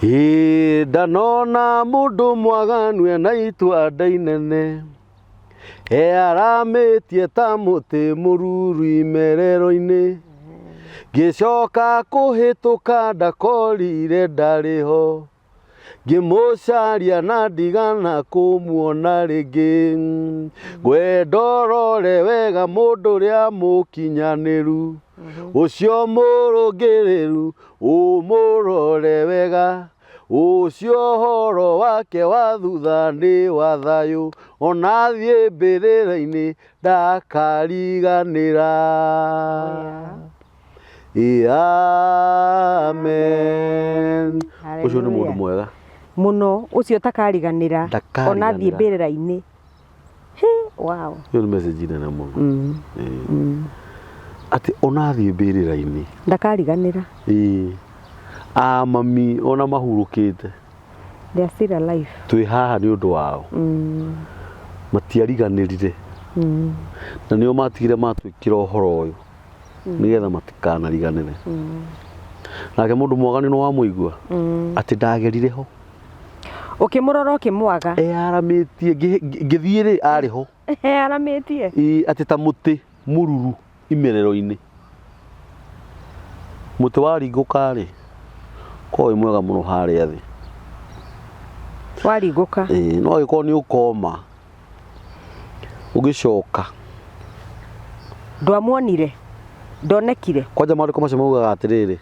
Ndanona mundu mwaganu ena itua ndainene arametie ta muti mururu imerero-ini ngicoka kuhituka ndakorire ndariho ngimucaria na ndigana kumuona ringi ngwendorore wega mundu uria mukinyaniru ucio murungiriru umurore wega ucio horo wake wa thutha ni wa thayu ona thie mbirira-ini ndakariganira. Amen. Ucio ni mundu mwega muno ucio takariganira ona thie mbirira-ini. Wow. Yo ni message nene muno. Ati ona thie mbirira-ini ndakariganira. Mami ona mahurukite. They are still alive. Twi haha ni undu wao. Matiariganirire. Na nio matigire matwikira uhoro uyu nigetha matikanariganire. Nake mundu mwagani no wamuigua ati ndagerire ho ukimurora ukimwaga aramitie ngithire ari ho aramitie ati ta muti mururu imerero-ini muti waringuka ri ko mwega muno haria thi waringuka no giko ni ukoma ugicoka ndwamuonire ndonekire kwanja mariko macio maugaga atiriri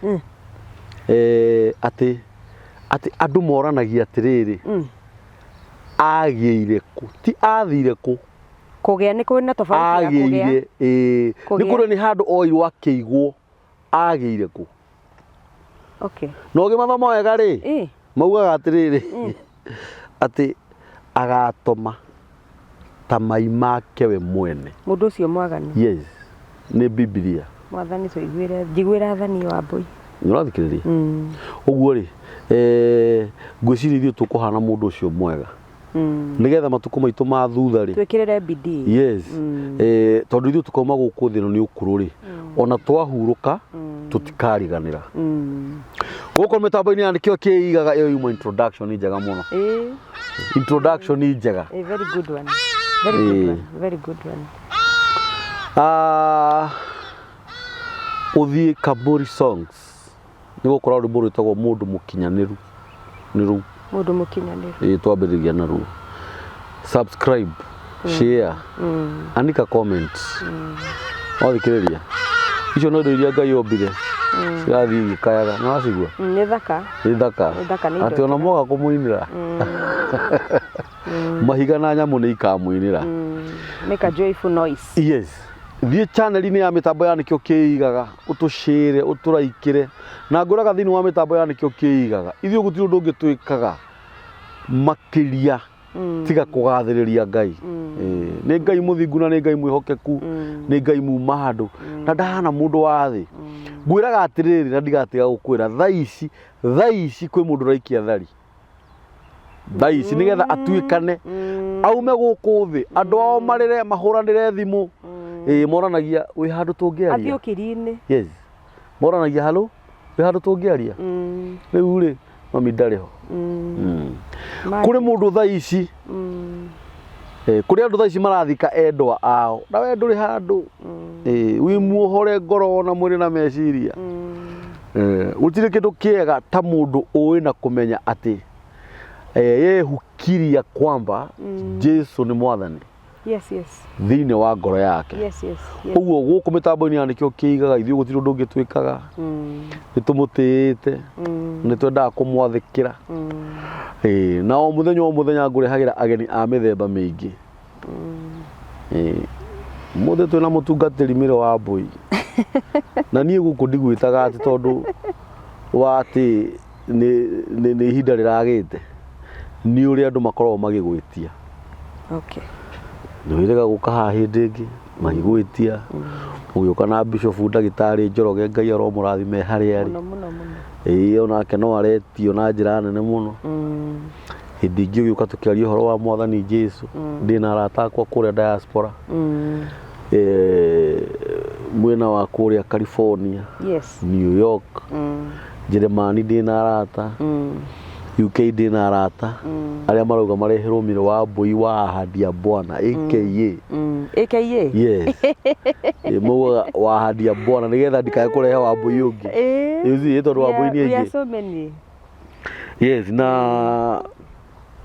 ati andu moranagia atiriri agiire ku ti athire ku kugia ni kwina tofauti ya kugia ni kuri ni handu oiru akiigwo agiire ku. Okay. No gimathoma wega ri maugaga atiriri ati agatoma ta mai make we mwene mundu ucio mwagani. Yes, ni Biblia. Mwathani so igwira njigwira Athani Wambui nurathikiriria uguo ri ngwiciririe tukuhana mundu ucio mwega nigetha matuko maitu ma thutha ri twikirire bidii. Yes, tondu ithu tukoma guku thino ni ukuru ri ona twahuruka tutikariganira. Guko mitambo-ini ya Nikio Kiigaga iyo yuma introduction ni njega muno. Introduction ni njega. A very good one. Very good one. Very good one. Uthie Kaburi songs ni gukora uri mburu itagwo mundu mukinyaniru ni ru mundu mukinyaniru twambiriria na ru subscribe share andika comment wathikiriria icio no iria Ngai ombire cirathi ikayaga no acigua ni thaka ati ona moga kumuinira mahiga na nyamu ni ikamuinira make a joyful noise. Yes. Thie channel-ini ya mitambo ya Nikio Kiigaga utushire uturaikire na nguraga thini wa mitambo ya Nikio Kiigaga ithio gutiri undu ngitwikaga makiria tiga kugathiriria Ngai. Ni Ngai muthingu na ni Ngai mwihokeku ni Ngai muma handu na ndahana mundu wa thi ngwiraga atiriri na ndigatiga gukwira thaici kwi mundu raikia thari thaici nigetha atwikane aume guku thi andu ao marire mahuranire thimu moranagia wi handu tungiaria athiukiri-ini. Yes, moranagia halo wi handu tungiaria riu ri mami ndariho kuri mundu thaici kuri andu thaici marathika endwa ao na we nduri handu wi muohore ngoro na mwiri na meciria gutire kindu kiega ta mundu uwi na kumenya ati yehukiria kwamba Jesu ni Mwathani. Yes, yes. Thini wa ngoro yake. Yes, yes, yes. Uguo guku mitambo-ini ya Nikio Kiigaga ithio gutiri undu ngitwikaga nitumutiite nitwendaga kumwathikira na o muthenya ngurehagira ageni a mithemba mingi muthe twina mutungatiri miro wa Wambui na nie guku ndigwitaga ati tondu wa ati ni ihinda riragite ni uri andu makoragwo magigwitia. Okay. Niwirega guka haha hindi ingi magigwitia ugiuka na Bishop Ndagitari Njoroge Ngai aromurathime haria ari muno onake no aretio na njira nene muno hindi ingi ugiuka tukiaria uhoro wa Mwathani Jesu ndina arata akwa kuria diaspora mwena wa kuria California, yes, New York, Jeremani ndina arata UK ndina arata aria marauga mareherwo mire Wambui wa Ahadi ya Bwana aka AKA Mwa wa Ahadi ya Bwana nigetha ndikae kurehe Wambui ungi yuzi tondu Wambui ni aingi so many. Yes, na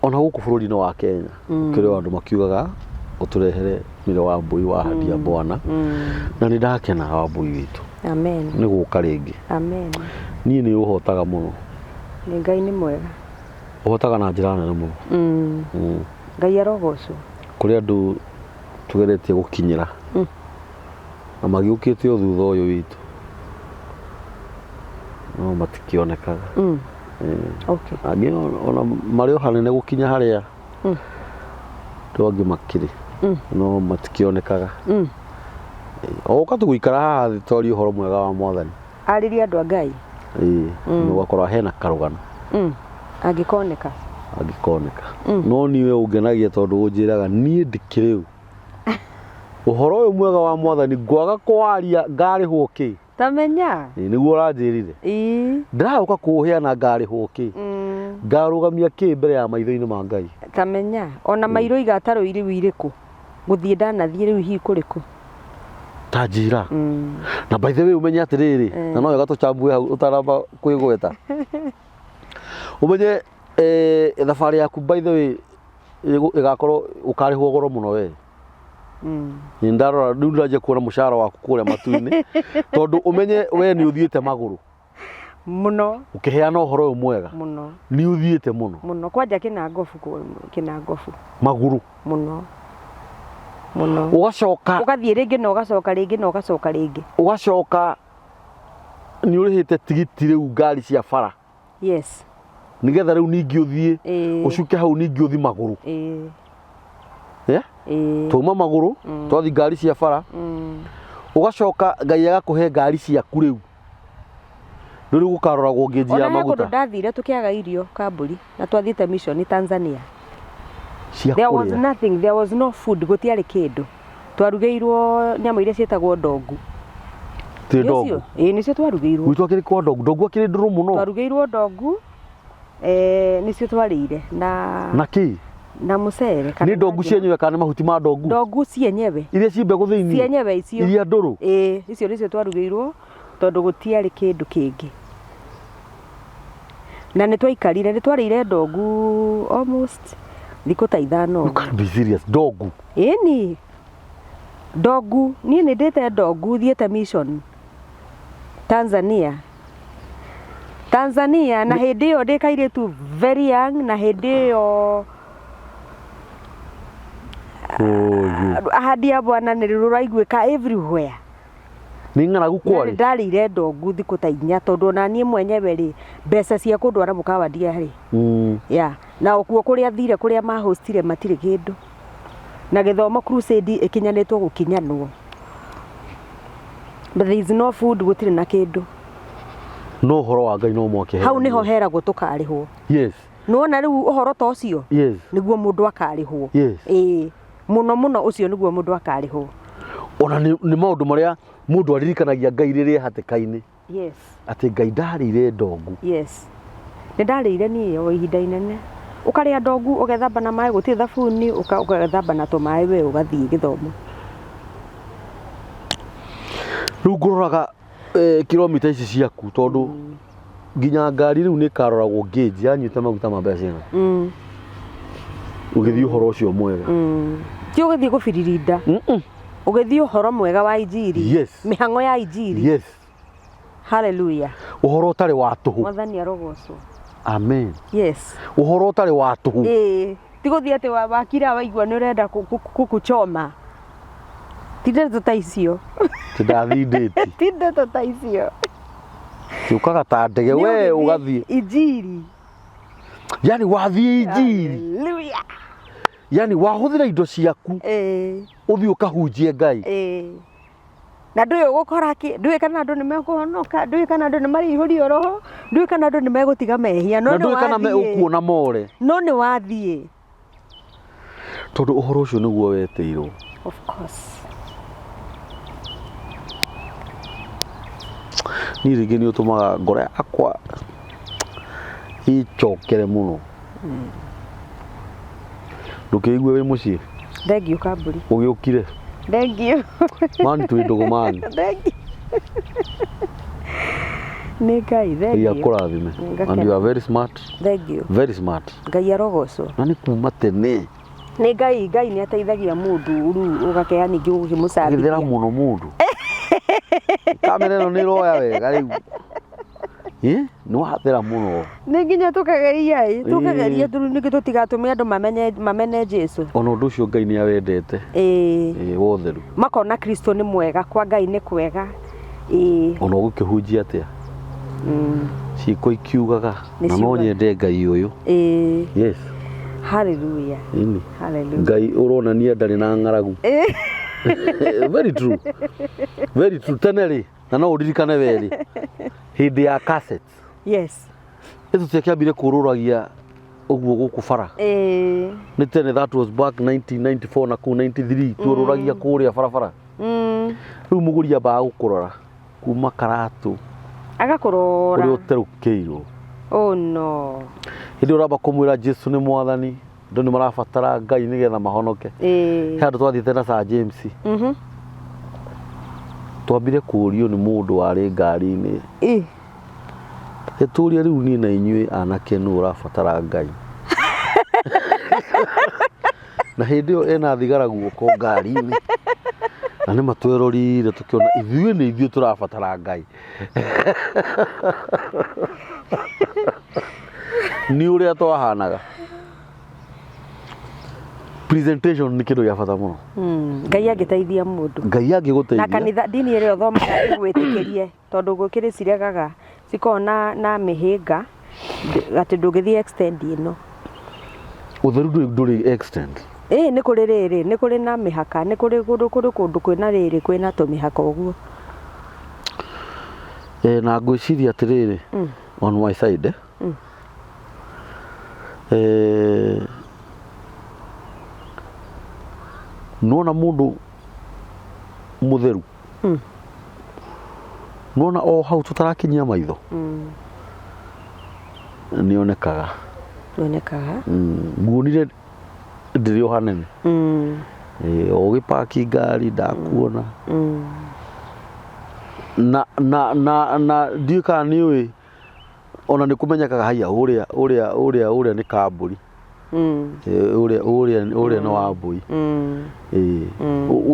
ona guku bururi-ini wa Kenya kiri andu makiugaga uturehere mire Wambui wa Ahadi ya Bwana na ni ndakena Wambui witu. Amen. Ni guka ringi. Amen. Ni ni uhotaga muno. Ni Ngai ni mwega. Uhotaga na njira nene muno. Ngai arogocwo. Kuri andu tugeretie gukinyira. Na magiukite o thutha uyu witu. No matikionekaga. Okay. Angi ona mario hanene gukinya haria. Twangi makiri. No matikionekaga. Oka tuguikara haha thi tori uhoro mwega wa Mwathani. Ariria andu a Ngai. No gakorwa hena karugano. Agikoneka. No niwe ungenagia tondu unjiraga nie ndikiriu. Uhoro uyu mwega wa Mwathani ngwaga kwaria ngarihwo ki. Tamenya. Niguo uranjirire. Ndirauka kuheana ngarihwo ki. Ngarugamia ki mbere ya maitho-ini ma Ngai. Tamenya. Ona mairo igataro iri wiriku. Guthie ndanathie riu hi kuriku. Tajira. Na by the way umenye atiriri na no wega tuchambue hau utaramba kwigweta. Umenye thabari yaku by the way igakorwo ukarihwo goro muno we. Ni ndarora nduraje kuona mushara waku kuria matu-ini tondu umenye we ni uthiite maguru muno ukiheana uhoro uyu mwega muno ni uthiite muno kwanja kina ngofu maguru muno ugacoka ugathie ringi na ugacoka ringi ugacoka ni urihite tigiti riu ngari cia bara. Yes. Nigetha riu ningi uthie ucuke hau ningi uthi maguru. Tuma maguru twathi ngari cia bara. Ugacoka Ngai agakuhe ngari ciaku riu riu gukaroragwo ngeji ya maguta. Ona ndathire tukiaga irio Kamburi na twathite mission Tanzania. There was no food, gutiari kindu. Twarugeirwo nyama iria cietagwo ndogu. Ti ndogu. Nicio twarugeirwo. Gwitu akiri kwa ndogu, ndogu akiri nduru muno. Twarugeirwo ndogu nicio twarire na ki na mucere kana ni ndogu cienyewe kana mahuti ma ndogu. Ndogu cienyewe. Iria cimbegu thiini. Cienyewe icio. Iria nduru. Icio nicio twarugeirwo tondu gutiari kindu kingi. Na ni twaikarire ni twarire ndogu almost thikũ ta ithano. You can't be serious. Ndogu. Ni ndogu ni ndite ndogu thiete mission Tanzania na hindi iyo ndikaire tu very young na hindi iyo Ahadi ya Bwana ni ruraiguika everywhere. Ni ng'aragu kwari. Ndarire ndogu thikũ ta inya tondu na nie mwenyewe ri mbeca cia kundwara mukawa ndiari. Na okuo kuria thire kuria mahostire matire kindu. Na githomo crusade ikinyanitwo gukinyanwo. But there is no food, gutire na kindu. No uhoro wa Ngai no mwake hau niho heragwo tukarihwo. Yes. Nuona riu uhoro ta ucio. Yes. Niguo mundu akarihwo. Yes. Muno ucio niguo mundu akarihwo. Ona ni maundu maria mundu aririkanagia Ngai riria hatikaini. Yes. Ati Ngai ndarire ndogu. Yes. Ni ndarire ni o ihinda inene. Ukaria ndogu ugethamba na mai guti thabuni ugethamba na tumai we ugathie githomo. Riu nguroraga kilomita ici ciaku tondu nginya ngari riu ni karoragwo gauge yanyite maguta ma mbeca ino. Ugithie uhoro ucio mwega. Ti ugithie gubiririnda. Ugithie uhoro mwega wa injiri. Yes. Mihango ya injiri. Yes. Hallelujah. Uhoro utari wa tuhu. Mwathani arogocwo. Amen. Yes. Uhoro utari wa tuhu. Ti guthie ati wakira waigua ni urenda kukuchoma. Tindeto ta icio. Tindathindĩti. Tindeto ta icio. Ciukaga ta ndege we ugathie. Injiri. Yani wathie injiri. Hallelujah. Yani wahuthira indo ciaku. Uthie ukahunjie Ngai. Na ndui ugukora ki ndui kana andu ni mekuhonoka ndui kana andu ni marihuri roho ndui kana andu ni megutiga mehia no ni kana ukuona more no ni wathie tondu uhoro ucio niguo weteirwo. Of course. Ni ringi ni utumaga ngoro yakwa icokere muno ndukiigwe wi mucii Thengiũ Kamburi. ugiukire Thengiũ. mani twi ndugumani Thengiũ. Nĩ Ngai, Ngai thengiũ. akũrathime and you are very smart, Thengiũ. very smart. Ngai arogocwo. Na nĩ kuma tene Nĩ Ngai, Ngai nĩ ateithagia mũndũ rĩu ũgakea ningĩ ũkĩmũcambithia. githera muno mũndũ kamera ĩno nĩ ĩroya wega rĩu nĩ wathera muno Nĩ nginya tũkageria tũkageria nĩkĩ tũtigatũme andũ mamene Jesu. ona ũndũ ũcio Ngai nĩ awendete wa ũtheru makona Kristo nĩ mwega, kwa Ngai nĩ kwega. ona ũgũkĩhunjia atĩa ciĩko ikiugaga na no nyende Ngai ũyũ. Yes. Hallelujah. Hallelujah. Ngai ũronania ndarĩ na ng'aragu. Very true. Very true. Tene rĩ na no ũririkane weri hĩndĩ ya cassettes. Yes. Tũtiakĩambire kũrũragia ũguo gũkũ bara. Nĩ tene, that was back 1994 na kũu 93 tũrũragia kũrĩa barabara. Rĩu mũgũri ambaga gũkũrora kuma Karatu agakũrora ũrĩa ũterũkĩirwo. Oh no. Hĩndĩ ũramba kũmwĩra Jesu nĩ Mwathani, andũ nĩ marabatara Ngai nĩgetha mahonoke. He handũ twathiĩte na Sir James twambire kũũrio nĩ mũndũ warĩ ngari-inĩ. Tũũria rĩu niĩ na inyuĩ anake nũ ũrabatara Ngai. Na hĩndĩ ĩyo ena thigara guoko ngari-inĩ na nĩ matwĩrorire tũkĩona ithuĩ nĩ ithuĩ tũrabatara Ngai. Nĩ ũrĩa twahanaga. Presentation nĩ kĩndũ gĩa bata mũno. Ngai angĩteithia mũndũ. Ngai angĩgũteithia. Na kanitha dini ĩrĩa ũthomaga ĩgwĩtĩkĩrie tondũ gũkĩrĩ ciregaga cikoragwo na mĩhĩnga atĩ ndũngĩthiĩ extend ĩno. Ũtheru ndũrĩ extend. Nĩ kũrĩ rĩrĩ, nĩ kũrĩ na mĩhaka, nĩ kũrĩ kũndũ kwĩna rĩrĩ kwĩna tũmĩhaka ũguo. Na ngwĩciria atĩrĩrĩ on my side nona mũndũ mũtheru nona o hau tũtarakinyia maitho nĩonekaga. Nguonire ndĩrĩ o hanene ũgĩpaki ngari ndakuona na ndiũĩ kana nĩũĩ ona nĩ kũmenyekaga haiya ũrĩa nĩ Kamburi ũrĩa nĩ Wambui.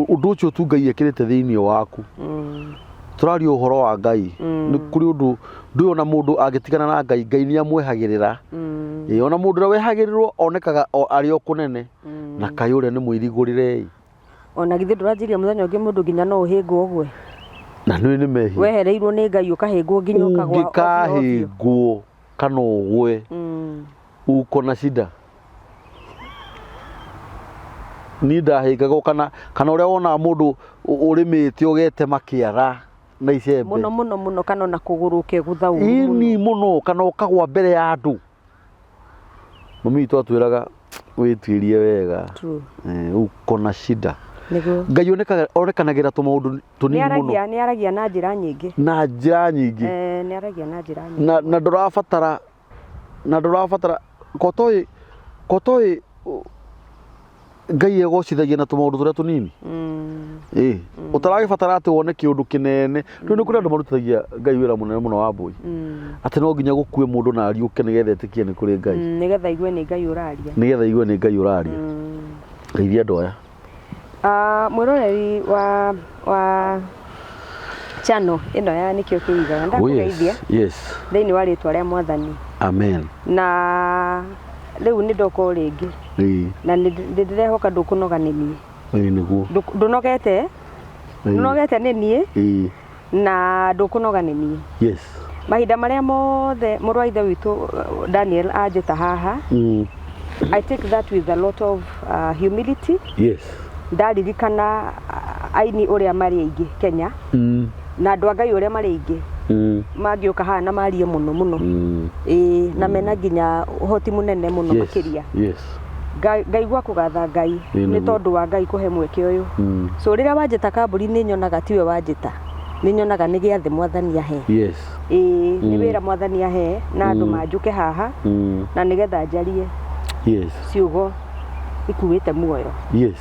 Ũndũ ũcio tu Ngai ekĩrĩte thĩinĩ waku. Tũraria ũhoro wa Ngai nĩ kũrĩ ũndũ ndũĩ ona mũndũ angĩtigana na Ngai, Ngai nĩ amwehagĩrĩra. Ona mũndũ ũrĩa wehagĩrĩrwo onekaga arĩ o kũnene na Kaĩ ũrĩa nĩ mwĩrigũrĩre. Ona githĩ ndũranjiria mũthenya ũngĩ mũndũ nginya no ũhĩngwo ũgwe. Na nĩ mehia. Wehereirwo nĩ Ngai ũkahĩngwo nginya ũkagwa. Ũngĩkahĩngwo kana ũgwe uko na shida. Niĩ ndahĩngagwo kana ũrĩa wonaga mũndũ ũrĩmĩte ũgetema kĩara na icembe. Mũno kana ona kũgũrũ ũkegũtha ũru mũno. Mũno kana ũkagwa mbere ya andũ. Mami witũ atwĩraga wĩtuĩrie wega. Uko na shida. Ngai onekanagĩra tũmaũndũ tũnini mũno. Nĩ aragia na njĩra nyingĩ. Na njĩra nyingĩ. Nĩ aragia na njĩra nyingĩ. Na ndũrabatara kotoĩ Ngai egocithagia na tũmaũndũ tũrĩa tũnini. Ũtaragĩbatara atĩ wone kĩũndũ kĩnene. Rĩu nĩ kũrĩ andũ marutithagia Ngai wĩra mũnene mũno wa Wambui. Atĩ no nginya gũkue mũndũ na ariũke nĩgetha etĩkie nĩ kũrĩ Ngai. Nĩgetha aigue nĩ Ngai ũraria. Nĩgetha aigue nĩ Ngai ũraria. Geithia andũ aya. Mwĩroreri wa channel ĩno ya Nikio Kiigaga ndakũgeithia. Yes. Thĩinĩ wa rĩtwa rĩa Mwathani. Amen. Na rĩu nĩ ndoka rĩngĩ. Na ndĩrehoka ndũkũnoga nĩ niĩ. Nĩguo. Ndũnogete? Ndũnogete nĩ niĩ? Na ndũkũnoga nĩ niĩ. Yes. Mahinda marĩa mothe mũrũ wa ithe witũ Daniel anjĩta haha. I take that with a lot of humility. Yes. Ndaririkana aini ũrĩa marĩ aingĩ Kenya. Na andũ a Ngai ũrĩa marĩ aingĩ. Mangĩũka haha na marie mũno. Na mena nginya ũhoti mũnene mũno makĩria. Ngaigua kũgatha Ngai nĩ tondũ wa Ngai kũhe mweke ũyũ. So rĩrĩa wanjĩta Kamburi nĩ nyonaga tiwe wanjĩta. nĩ nyonaga nĩ gĩathĩ Mwathani ahe. Yes. Nĩ wĩra Mwathani ahe na andũ manjũke haha na nĩgetha njarie. Yes. Ciugo ikuĩte muoyo. Yes.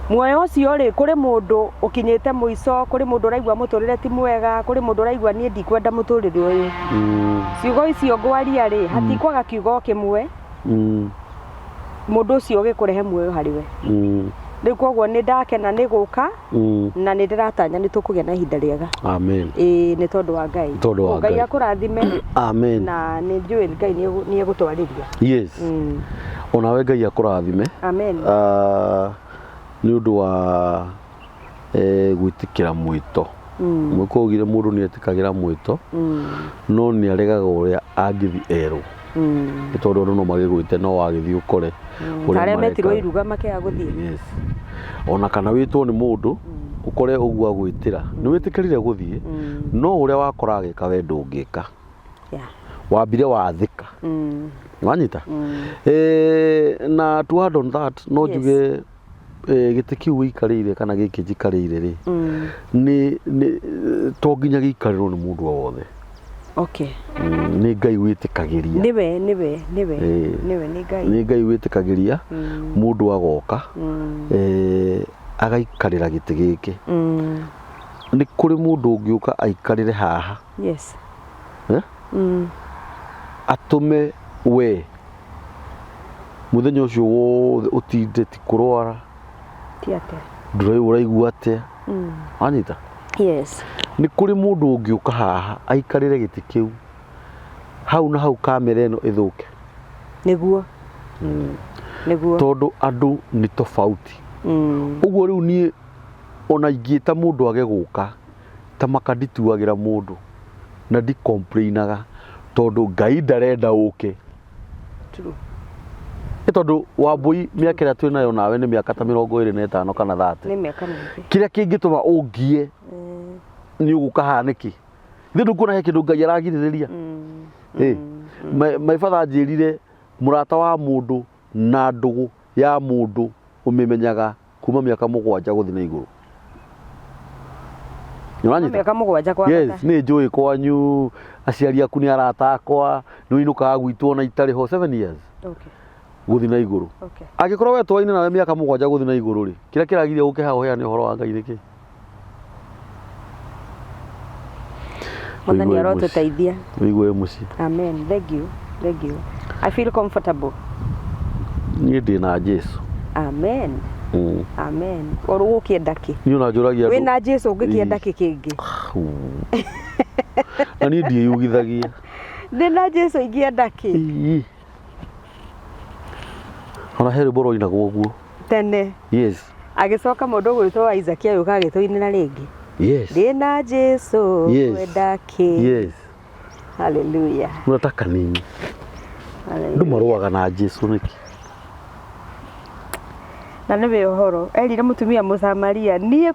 Muoyo ũcio rĩ kũrĩ mũndũ ũkinyĩte mũico, kũrĩ mũndũ ũraigua mũtũrĩre ti mwega, kũrĩ mũndũ ũraigua niĩ ndikwenda mũtũrĩre ũyũ. Ciugo icio ngwaria rĩ hatikwaga kiugo kĩmwe. Mũndũ ũcio ũgĩkũrehe muoyo harĩ we. Rĩu koguo nĩ ndakena nĩ gũka na nĩ ndĩratanya nĩ tũkũgĩa na ihinda rĩega. Amen. Nĩ tondũ wa Ngai. Ngai akũrathime. Amen. Na nĩ njũĩ Ngai nĩ egũtwarĩria. Yes. Onawe Ngai akũrathime. Amen. Nĩ ũndũ wa gwĩtĩkĩra mwĩto. Mwĩkogire mũndũ nĩ etĩkagĩra mwĩto no nĩ aregaga ũrĩa angĩthi erũ. Nĩ tondũ andũ no magĩgwĩte no wagĩthiĩ ũkore arĩa metirwo iruga makĩaga gũthiĩ. Yes. Ona kana wĩtwo nĩ mũndũ ũkore ũguo agwĩtĩra nĩ wĩtĩkĩrire gũthiĩ no ũrĩa wakora agĩka we ndũngĩka. Wambire wathĩka. Wanyita. Na to add on that no njuge gĩtĩ kĩu wĩikarĩire kana gĩkĩ njikarĩire rĩ nĩ to nginya gĩikarĩrwo nĩ mũndũ o wothe. Okay. Nĩ Ngai wĩtĩkagĩria. Nĩ Ngai wĩtĩkagĩria mũndũ agoka agaikarĩra gĩtĩ gĩkĩ. Nĩ kũrĩ mũndũ ũngĩũka aikarĩre haha. Yes. Atũme we mũthenya ũcio wothe ũtinde ti kũrwara. Ũraigua atĩa. Wanyita. Yes. Nĩ kũrĩ mũndũ ũngĩũka haha aikarĩre gĩtĩ kĩu hau na hau kamera ĩno ĩthũke. Nĩguo. Tondũ andũ nĩ tofauti. Ũguo rĩu niĩ ona ingĩta mũndũ age gũka ta maka ndituagĩra mũndũ na ndi complainaga tondũ Ngai ndarenda ũke. Nĩ tondũ Wambui mĩaka ĩrĩa twĩ nayo nawe nĩ mĩaka ta 25 kana 30. Nĩ mĩaka mĩingĩ. Kĩrĩa kĩngĩtũma ũngie nĩ ũgũka haha nĩkĩ? Ithuĩ ndũkuona he kĩndũ Ngai aragirĩrĩria. My father anjĩrire mũrata wa mũndũ na ndũgũ ya mũndũ ũmĩmenyaga kuma mĩaka 7 gũthiĩ na igũrũ. Mĩaka 7 kwa. Yes, nĩ njũĩ kwanyu aciari aku nĩ arata akwa nĩ uinũkaga gwitũ ona itarĩ ho 7 years. Okay. Gũthiĩ na igũrũ. Angĩkorwo we twaine nawe mĩaka 7 gũthiĩ na igũrũ rĩ kĩrĩa kĩragiria ũke haha ũheane ũhoro wa Ngai nĩkĩ? Mwathani arotũteithia. Wĩigue mũciĩ. Amen. Thank you. Thank you. I feel comfortable. Niĩ ndĩ na Jesu. Amen. Amen. Ũrũ ũkĩenda kĩ? Niĩ ona njũragia andũ. Wĩna Jesu ũngĩkĩenda kĩ kĩngĩ? Na niĩ ndiĩyugithagia. Ndĩna Jesu ingĩenda kĩ? Ona he rwĩmbo rwainagwo ũguo. Tene. Yes. Agĩcoka mũndũ gwĩtwo Isaac agĩũka agĩtũinĩra rĩngĩ. Yes. Ndĩna Jesu wenda kĩ? Yes. Hallelujah. Unataka nini? Andũ marũaga na Jesu nĩkĩ? Na nĩ ũhoro erire mũtumia Mũsamaria niĩ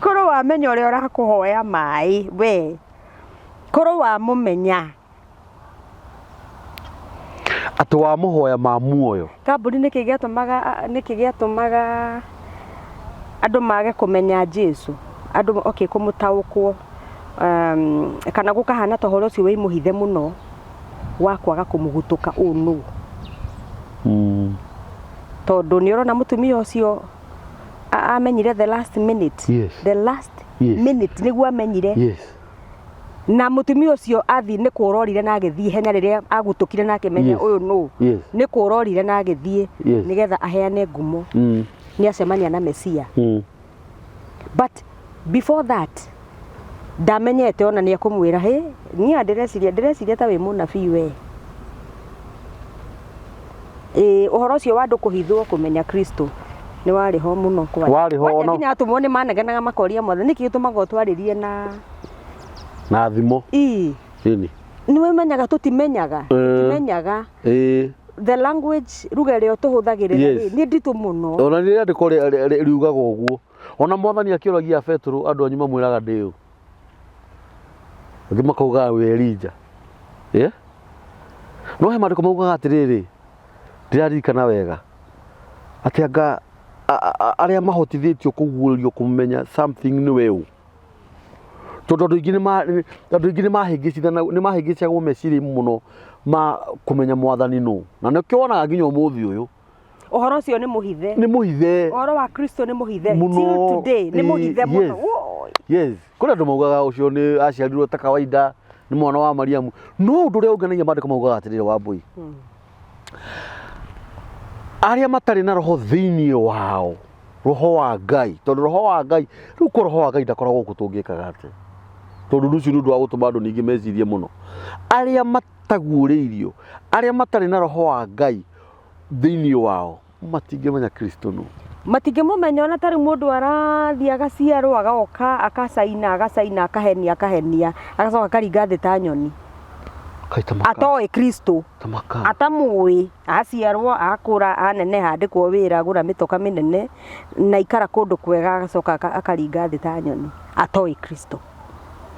korwo wamenya ũrĩa ũrakũhoya maĩ we korwo wamũmenya atĩ wamũhoya ma muoyo. Kambuni nĩkĩ gĩatũmaga andũ mage kũmenya Jesu andũ kũmũtaũkwo kana gũkahana ta ũhoro ũcio wĩ mũhithe mũno wa kwaga kũmũgutũka ũũ tondũ nĩ ũrona mũtumia ũcio amenyire the last minute. Yes. The last minute nĩguo amenyire. Yes. Na mũtumia ũcio athi nĩ kũrorire na agĩthiĩ henya rĩrĩa agũtũkire na akĩmenya ũyũ nĩ kũrorire na agĩthiĩ nĩgetha aheane ngumo nĩ acemania na Mesia. But before that ndamenyete ona nĩ akũmwĩra niĩ ndĩreciria ta wĩ mũnabii we. Ũhoro ũcio wa andũ kũhithwo kũmenya Kristo nĩ warĩ ho mũno kwa. Warĩ ho ona. Nginya atũmwo nĩ maneganaga makoria Mwathani nĩkĩ gĩtũmaga ũtwarĩrie na thimo. Nĩ wĩmenyaga tũtimenyaga. The language ruga ĩrĩa tũhũthagĩra nĩ nditũ mũno. Ona rĩrĩa andĩko riugaga ũguo ona Mwathani akĩũragia Petro andũ anyu mamwĩraga ndĩũ. Angĩ makauga wĩ Elija. No he maandĩko maugaga atĩrĩrĩ ndĩraririkana wega atĩ anga arĩa mahotithĩtio kũguũrĩrio kũmenya something nĩ we tondu andu ingi ni mahingicagwo meciria muno ma kumenya Mwathani no na nikio wonaga nginya umuthi uyu uhoro ucio ni muhithe uhoro wa Kristo ni muhithe till today ni muhithe muno. Yes kuna andu maugaga ucio ni aciarirwo ta kawaida ni mwana wa Mariamu no undu uria ungenagia mandiko maugaga atirire Wambui aria matari na roho thiini wao roho wa Ngai tondu roho wa Ngai riu ko roho wa Ngai ndakoragwo gutungikaga ati tondu rucio ni undu wa gutuma andu ningi mecirie muno aria mataguuriirio aria matari na roho wa Ngai thiini wao matingimenya Kristo no matingimumenya ona tari mundu arathii agaciarwo agoka akacaina akahenia agacoka akaringa thi ta nyoni atoe Kristo atamui aciarwo akura aneneha andikwo wira agura mitoka minene na ikara kundu kwega agacoka akaringa thi ta nyoni atoe Kristo.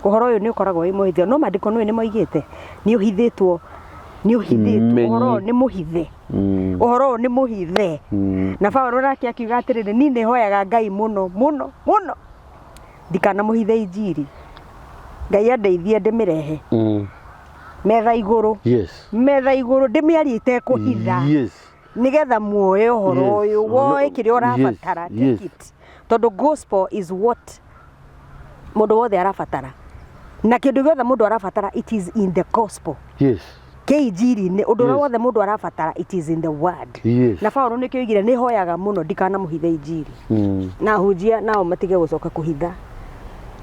Uhoro uyu ni ukoragwo wi muhithe no mandiko no ni moigite ni uhithitwo uhoro ni muhithe uhoro ni muhithe na Paulo rake akiuga atiriri ni nihoyaga Ngai muno ndikana muhithe injiri Ngai andeithie ndimirehe metha iguru ndimiarite kuhitha nigetha muoye uhoro uyu woe kiria urabatara take it tondu gospel is what mundu wothe arabatara na kindu giothe mundu arabatara it is in the gospel. Keinjiri ni undu wothe mundu arabatara it is in the word. Na Paulo nikio igire ni hoyaga muno ndikana muhithe injiri na hunjia nao matige gucoka kuhitha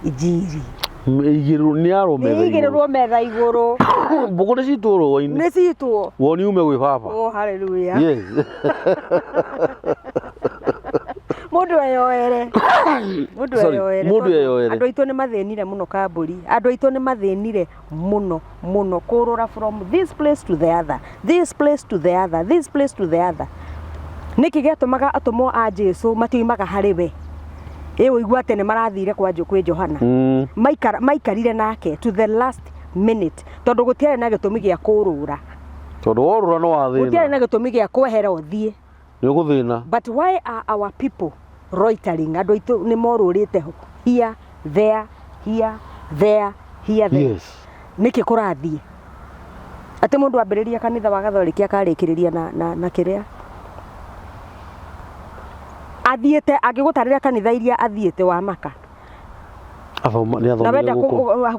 injiri igiru ni arometha metha iguru mbugure citu roini ni citu woni ume gwi baba. Oh hallelujah. Yes. Mundu eyoere andu aitu ni mathenire muno kamburi andu aitu ni mathenire muno kurura from this place to the other niki getumaga atumo a Jesu matiumaga hariwe igua tene marathire kwa Johana maikarire nake to the last minute tondu gutiare na gitumi gia kurura tondu worura no wathina gutiare na gitumi gia kwehera uthie ni uguthina. But why are our people loitering? Andu aitu ni morurite here there. Yes. Niki kurathie ati mundu ambiriria kanitha wa Gatholikia akarikiriria na kiria athiete agigutarira kanitha iria athiete wa maka na wenda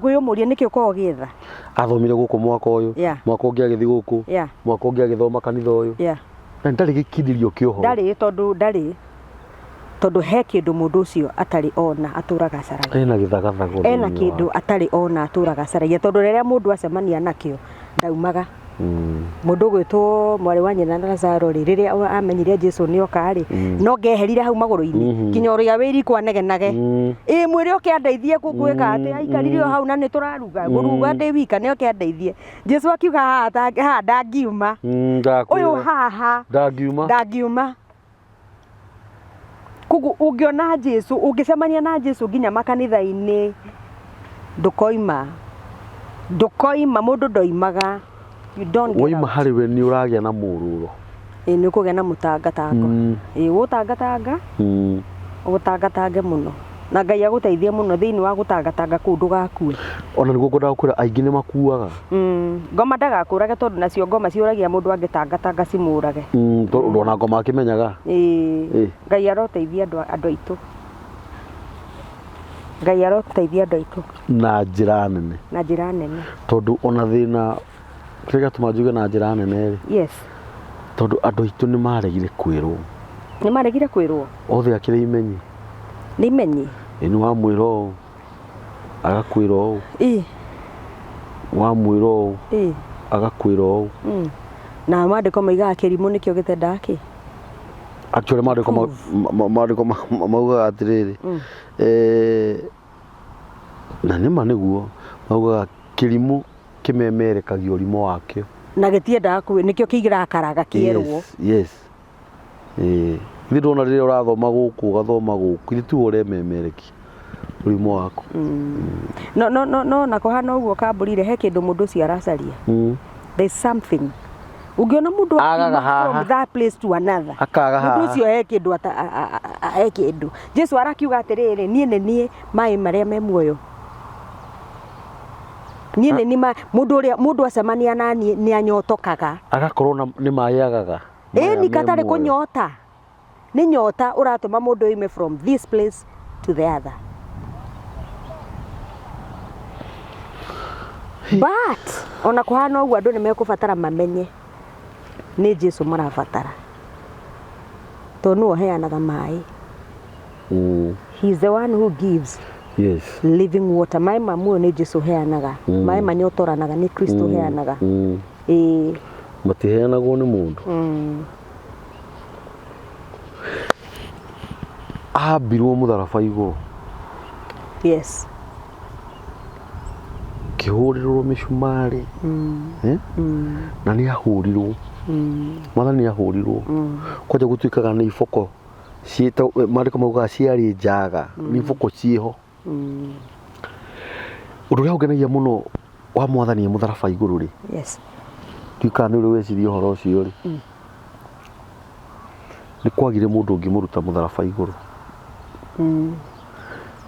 kuyumuria niki uko githa athomire guku mwaka uyu mwaka ungi agithi guku mwaka ungi agithoma kanitha uyu na ndari gikindirio kioho tondu he kindu mundu ucio atari ona aturaga caragia ena kindu atari ona aturaga caragia tondu riria mundu acemania nakio ndaumaga mundu gwitwo mwari wa nyina na Lazaro riria amenyire Jesu ni okari no ngeherire hau maguru-ini kinya uria wiri kwanegenage mwiri ukiandeithie gwika ati aikarire hau na ni turaruga guruga ndi wika ni ukiandeithie Jesu akiuga ha ndangiuma uyu haha ndangiuma kugu ungiona Jesu ungicemania na Jesu nginya makanitha-ini ndukoima mundu ndoimaga. You don't get out. Hariwe ni uragia na mururo ni ukugia na mutangatanga utangatanga utangatange muno na Ngai aguteithie muno thiini wa gutangatanga kundu gakue ona niguo ngwenda gukwira aingi ni makuaga ngoma ndagakurage tondu nacio ngoma ciuragia mundu angitangatanga cimurage tondu ona ngoma akimenyaga Ngai aroteithia andu aitu na njira nene tondu ona thina kiga tumajuge na njira nene tondu andu aitu ni maregire kwirwo othe akire imenyi ni wamwiro agakwiro wamwiro agakwiro na mandiko maiga kirimu nikio gitenda aki actually mandiko mauga atiriri na nima niguo mauga kirimu kimemerekagia urimo wakio na gitienda nikio kigira karaga kierwo ndona rire urathoma guku ugathoma guku itu urememereki urimo wako no na kohana uguo kamburire he kindu mundu cio aracaria there's something ungiona mundu from that place to another mundu cio he kindu Jesu arakiuga atiriri nie mai maria me muoyo niĩ nĩ mũndũ acemania naniĩ nĩ anyotokaga agakorwo nĩ maĩagaga ni katarĩ kũnyota nĩ nyota ũratũma mũndũ oime from this place to the other. But ona kũhana ũguo andũ nĩ mekũbatara mamenye nĩ Jesũ marabatara tondũ nĩwe ũheanaga maĩ. He's the one who gives living water. Maĩ mamuo nĩ Jesũ ũheanaga, maĩ manyotoranaga nĩ Kristo ũheanaga. Matiheanagwo nĩ mũndũ. Ahambirwo mũtharaba igũrũ. Yes. Kĩhũrĩrwo mĩcumarĩ na nĩ ahũrirwo. Mwathani nĩ ahũrirwo. Kwanja gũtuĩkaga nĩ iboko maandĩko maugaga ciarĩ njaga nĩ iboko ciĩho. Ũndũ ũrĩa ũngenagia mũno wa Mwathani mũtharaba igũrũ rĩ, tuĩkaga nĩ ũrĩ weciria ũhoro ũcio rĩ, nĩ kwagire mũndũ ũngĩmũruta mũtharaba igũrũ.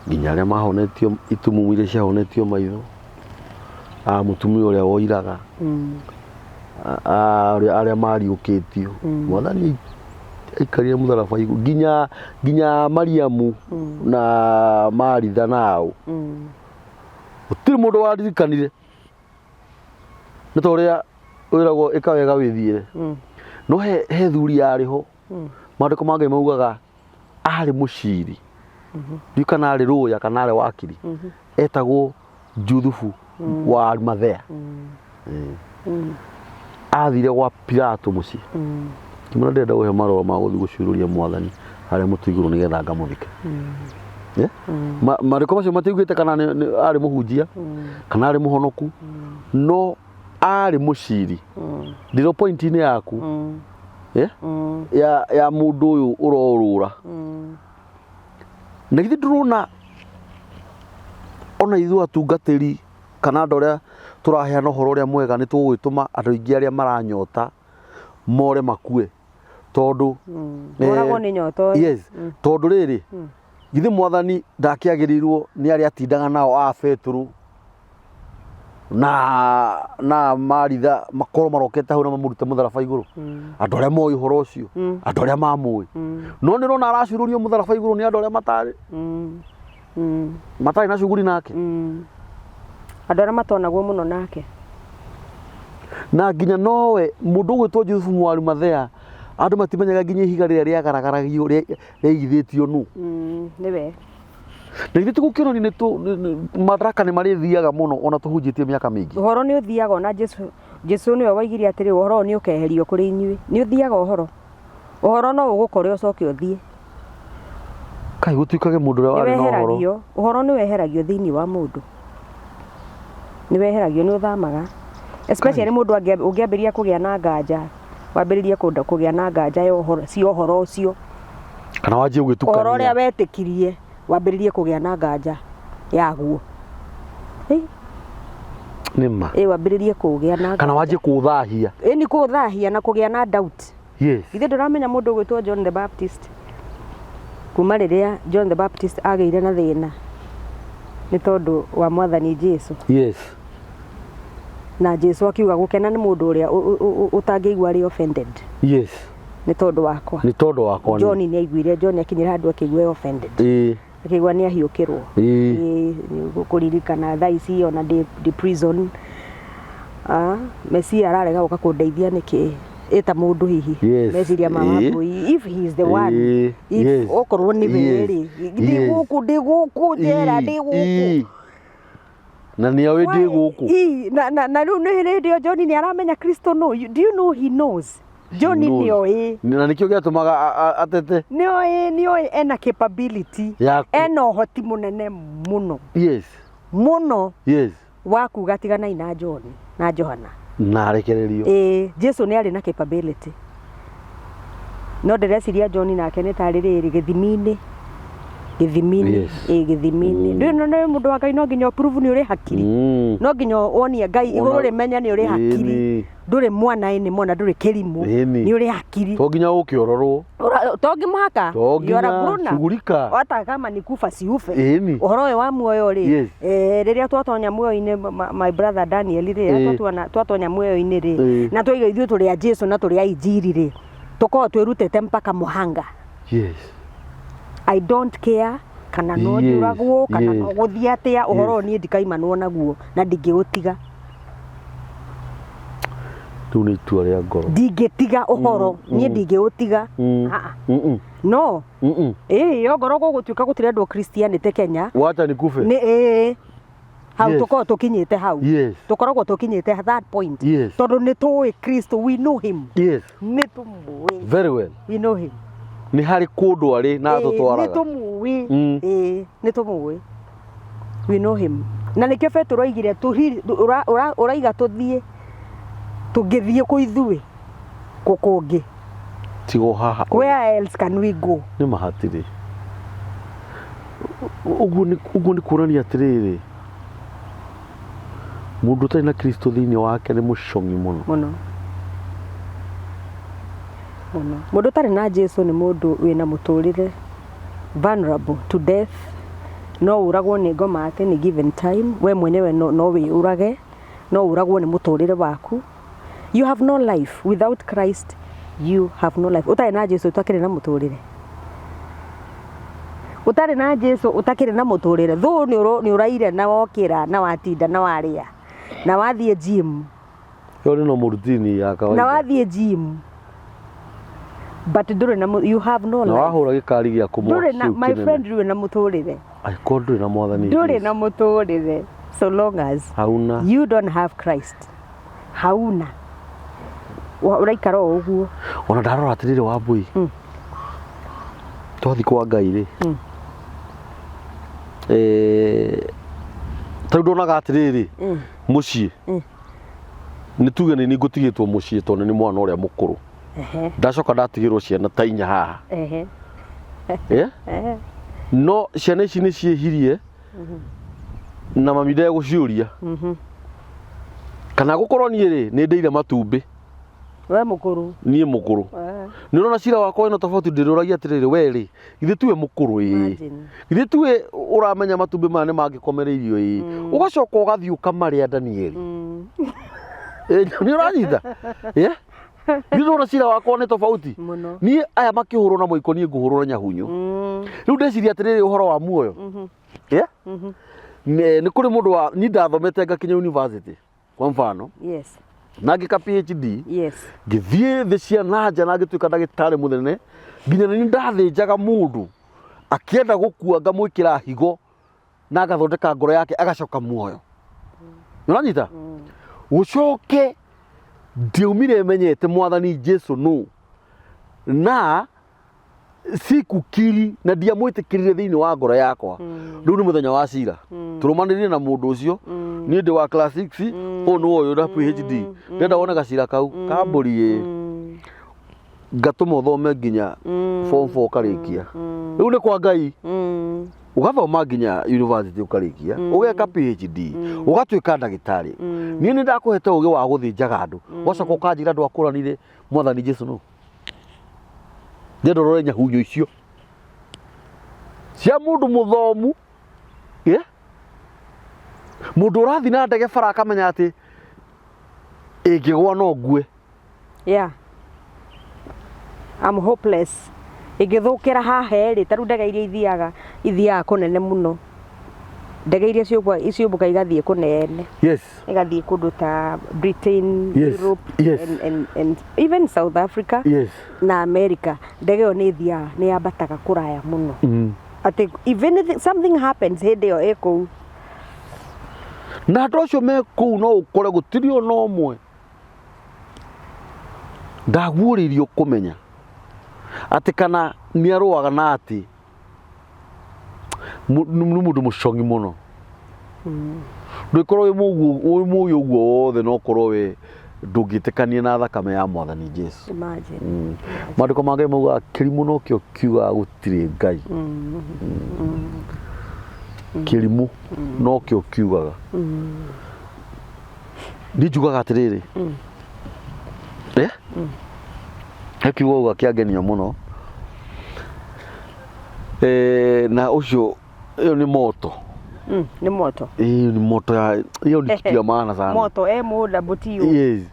Nginya arĩa mahonetio itumumu iria ciahonetio maitho, mũtumia ũrĩa woiraga, arĩa mariũkĩtio, Mwathani aikarire mũtharaba igũrũ. Nginya Mariamu na Maritha nao gũtirĩ mũndũ waririkanire. Nĩ ta ũrĩa wĩragwo ĩka wega wĩthiĩre. No he thuri yarĩ ho, maandĩko ma Ngai maugaga arĩ mũciri, ndiũ kana arĩ rũya kana arĩ wakiri, etagwo Juthubu wa Arimathea. Athire gwa Pilato mũciĩ, kimana ndenda gũhe marũa ma gũthiĩ gũcurũria Mwathani harĩa mũtĩ igũrũ nĩgetha ngamũthike. Maandĩko macio matiugĩte kana arĩ mũhunjia kana arĩ mũhonoku, no arĩ mũciri. Ndĩro point-inĩ yaku ya mũndũ ũyũ ũrorũra. Na githĩ ndũrona ona ithuĩ atungatĩri kana andũ arĩa tũraheana ũhoro ũrĩa mwega nĩ tũgũgĩtũma andũ aingĩ arĩa maranyota more makue tondũ tondũ rĩrĩ githĩ Mwathani ndakĩagĩrĩirwo nĩ arĩa atindaga nao a Petro na Maritha makorwo marokete hau na mamũrute mũtharaba igũrũ, andũ arĩa moĩ ũhoro ũcio, andũ arĩa mamũĩ. No nĩ ũrona aracurũrio mũtharaba igũrũ nĩ andũ arĩa matarĩ na cuguri nake, andũ arĩa matonagwo mũno nake. Na nginya nowe mũndũ ũgwĩtwo Juthubu wa Arimathea, andũ matimenyaga nginya ihiga rĩrĩa rĩagaragaragio rĩaigithĩtio nũ. Nĩwe. Na ithuĩ tũgũkĩroni madaraka nĩ marĩthiaga mũno ona tũhunjĩtie mĩaka mĩingĩ. Ũhoro nĩ ũthiaga ona Jesũ nĩwe waigire atĩrĩ ũhoro nĩ ũkeherio kũrĩ inyuĩ. Nĩ ũthiaga ũhoro no ũgũkore ũcoke ũthiĩ. Kaĩ gũtuĩkage mũndũ ũrĩa warĩ na ũhoro. Ũhoro nĩ weheragio thĩinĩ wa mũndũ. Nĩ weheragio, nĩ ũthamaga. Especially mũndũ ũngĩambĩrĩria kũgĩa na nganja, wambĩrĩrie kũgĩa na nganja cia ũhoro ũcio. Kana wanjie gũgĩtukania. Ũhoro ũrĩa wetĩkirie wambĩrĩrie kũgĩa na nganja yaguo. Nĩma. Wambĩrĩrie kũgĩa na nganja. Kana wanjie kũũthahia. Nĩ kũũthahia na kũgĩa na doubt. Yes. Githĩ ndũramenya mũndũ ũgwĩtwo John the Baptist? Kuma rĩrĩa John the Baptist agĩire na thĩna nĩ tondũ wa Mwathani Jesũ. Yes. Na Jesũ akiuga gũkena nĩ mũndũ ũrĩa ũtangĩigua arĩ offended. Yes. Nĩ tondũ wakwa. Nĩ tondũ wakwa. John nĩ aiguire, John akinyira handũ akĩigua offended. Akĩigua nĩ ahiũkĩrwo. Kũririkana thaa ici ona the prison. Mesia ararega gũka kũndeithia nĩkĩ? Eta mũndũ hihi. Meciria ma Wambui. If he is the one. If okorwo nĩ werĩ. Ndĩ gũkũ njera ndĩ gũkũ. Na nĩ awe ndĩ gũkũ. Na rĩu nĩ hĩndĩ John nĩ aramenya Kristo no. Do you know he knows? John nĩ oĩ. Na nĩkĩo gĩatũmaga atete. Nĩ oĩ ena capability. Ena ũhoti mũnene mũno. Yes. Mũno. Yes. Wa kuga tiganai na John na Johana. Na arekererio. Jesũ nĩ arĩ na capability. No ndĩreciria John nake nĩ tarĩ rĩrĩ gĩthimi-inĩ githimini githimini ndio mundu wa Ngai no nginya prove ni uri hakiri no nginya wonia Ngai iguru rimenya ni uri hakiri nduri mwana ni mwana nduri kirimu ni uri hakiri to nginya ukiororwo to ngimaka yora bruna shugulika hata kama ni kufa siufe uhoro wa muoyo ri riria twatonya muoyo-ini my brother Daniel ri twatonya muoyo-ini ri na twiga ithuĩ turi a Jesu na turi a injiri ri tukorwo twirutete mpaka muhanga. I don't care kana no njuragwo kana no guthii atia uhoro ni ndikaimanwo naguo na ndingiutiga tu ni tu ria ngoro ndingitiga uhoro ni ndingiutiga no yo ngoro gugutuika gutire andu Christianity Kenya wacha ni kufe ni hau tukorwo tukinyite hau tukoragwo tukinyite that point tondu ni tuwi Kristo, we know him ni tumui very well, we know him ni hari kundu ari na tutwaraga ni tumui ni tumui we know him na nikio Petro oigire uraiga tuthie tungithie ku ithui kukungi tigo haha where else can we go ni mahatiri ugu ni kurania atiriri mundu tari na Kristo thiini wake ni mucongi muno mundu tari na Jesu ni mundu wina muturire vulnerable to death no uragwo ni ngoma ati ni given time we mwenyewe no we urage no uragwo ni muturire waku. You have no life without Christ, you have no life. Utari na Jesu utakire na muturire utari na Jesu utakire na muturire thu ni uraire na wokira na watinda na waria na wathie gym yori no murutini ya kawaida na wathie gym but ndure na you have no life na wahura gikari gia kumwa ndure na my friend ndure na muturire ai ndure na Mwathani ndure na muturire so long as hauna you don't have Christ hauna uraikara uguo ona ndarora atirire Wambui twathi kwa Ngai ri tau ndonaga atiriri mucii ni tuge ni ngutigitwo mucii tondu ni mwana uria mukuru ndacoka ndatigirwo ciana ta inya haha no ciana ici ni ciehirie na mami ndeguciuria kana gukorwo nie ri ni ndeire matumbi we mukuru nie mukuru ni rona cira wakwa ino tofauti ndiruragia atiriri we ri ithe tuwe mukuru ithe tuwe uramenya matumbi mane mangikomereirio ugacoka ugathii ukamaria Daniel ni uranyita ni rona cira wakwa ni tofauti ni aya makihurwo na moiko nie nguhurwo nyahunyu riu ndeciria atiriri uhoro wa muoyo ni kuri mundu wa ni ndathomete ngakinya university kwa mfano na ngika PhD ngithie thi cia nanja na ngituika ndagitari munene nginya ni ndathinjaga mundu akienda gukua ngamwikira higo na agathondeka ngoro yake agacoka muoyo uranyita ucoke ndiumire menyete Mwathani Jesu no na sikukiri na ndiamwitikirire thiini wa ngoro yakwa riu ni muthenya wa cira turumanirire na mundu ucio ni ndi wa class 6 onu uyu na PhD ndenda wona gacira kau kamburi ngatuma uthome nginya form 4 karikia riu ni kwa Ngai ugathoma nginya university ukarikia ugeka PhD ugatuika ndagitari ni ndakuhete ugi wa guthinjaga andu wacoka ukanjira andu akuranire Mwathani Jesu no ndorore nyahunyu icio cia mundu muthomu mundu urathi na ndege bara akamenya ati ingigwa no ngue I'm hopeless igithukira haha ri taru ndege iria ithiaga kunene muno ndege iria ciumbuka igathie kunene igathie kundu ta Britain, Europe and even South Africa na America ndege yo ni thia ni yambataga kuraya muno ati even if something happens hindi yo eko na ndocio me ku no ukore gutirio no mwe ndagwuririo kumenya ati kana ni aruaga na ati mundu mucongi muno ndukorwo wi muyo guo wothe no korwo we ndũngĩtĩkanie na thakame ya Mwathani Jesu. Imagine. Maandĩko mangĩ mauga kĩrimũ no kĩo kiugaga gũtirĩ Ngai. Kĩrimũ no kĩo kiugaga. Niĩ njugaga atĩrĩrĩ, kiugo ũga kĩangenia mũno, na ũcio ĩyo nĩ moto. Ni moto. Ni moto ya hiyo ni kitu ya maana sana. Moto double T. Yes.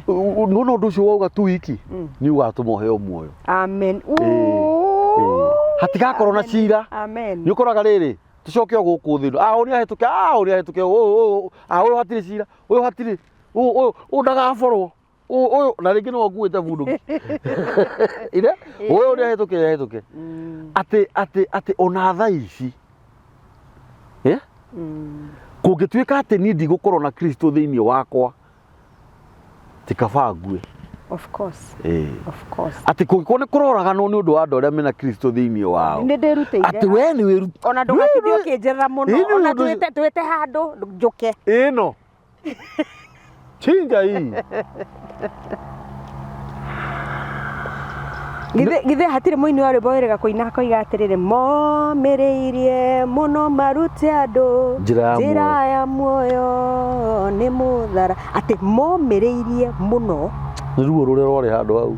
Unaona ũndũ ũcio wauga tu wiki ni ugatũma ũheo muoyo. Amen. Hatigakorwo na cira. Amen. Nĩ ũkoraga rĩrĩ tucoke gũkũ thĩ. Ũrĩa hĩtũke, ũrĩa hĩtũke, ũyũ hatirĩ cira, ũyũ hatirĩ, ũyũ ndagaborwo. Ũyũ na rĩngĩ no nguĩte bunduki. Ire? Ũyũ ũrĩa hĩtũke. Atĩ ona thaa ici. Kũngĩtuĩka atĩ niĩ ndigũkorwo na Kristo thĩinĩ wakwa tikaba ngue. Of course. Of course. Atĩ kũngĩkorwo nĩ kũroraganwo nĩ ũndũ wa andũ arĩa mena Kristo thĩinĩ wao. Nĩ ndĩrutĩire. Atĩ we nĩ wĩru. Ona ndũgatithio kĩnjera mũno. Ona twĩte handũ njũke. Ĩno. Chinja hii. Githe hatirĩ mũini wa rwĩmbo wĩrĩga kũina akoiga atĩrĩrĩ, momĩrĩirie mũno marute andũ njĩra ya muoyo nĩ mũthara. Atĩ momĩrĩirie mũno. Nĩ ruo rũrĩa rwarĩ handũ hau.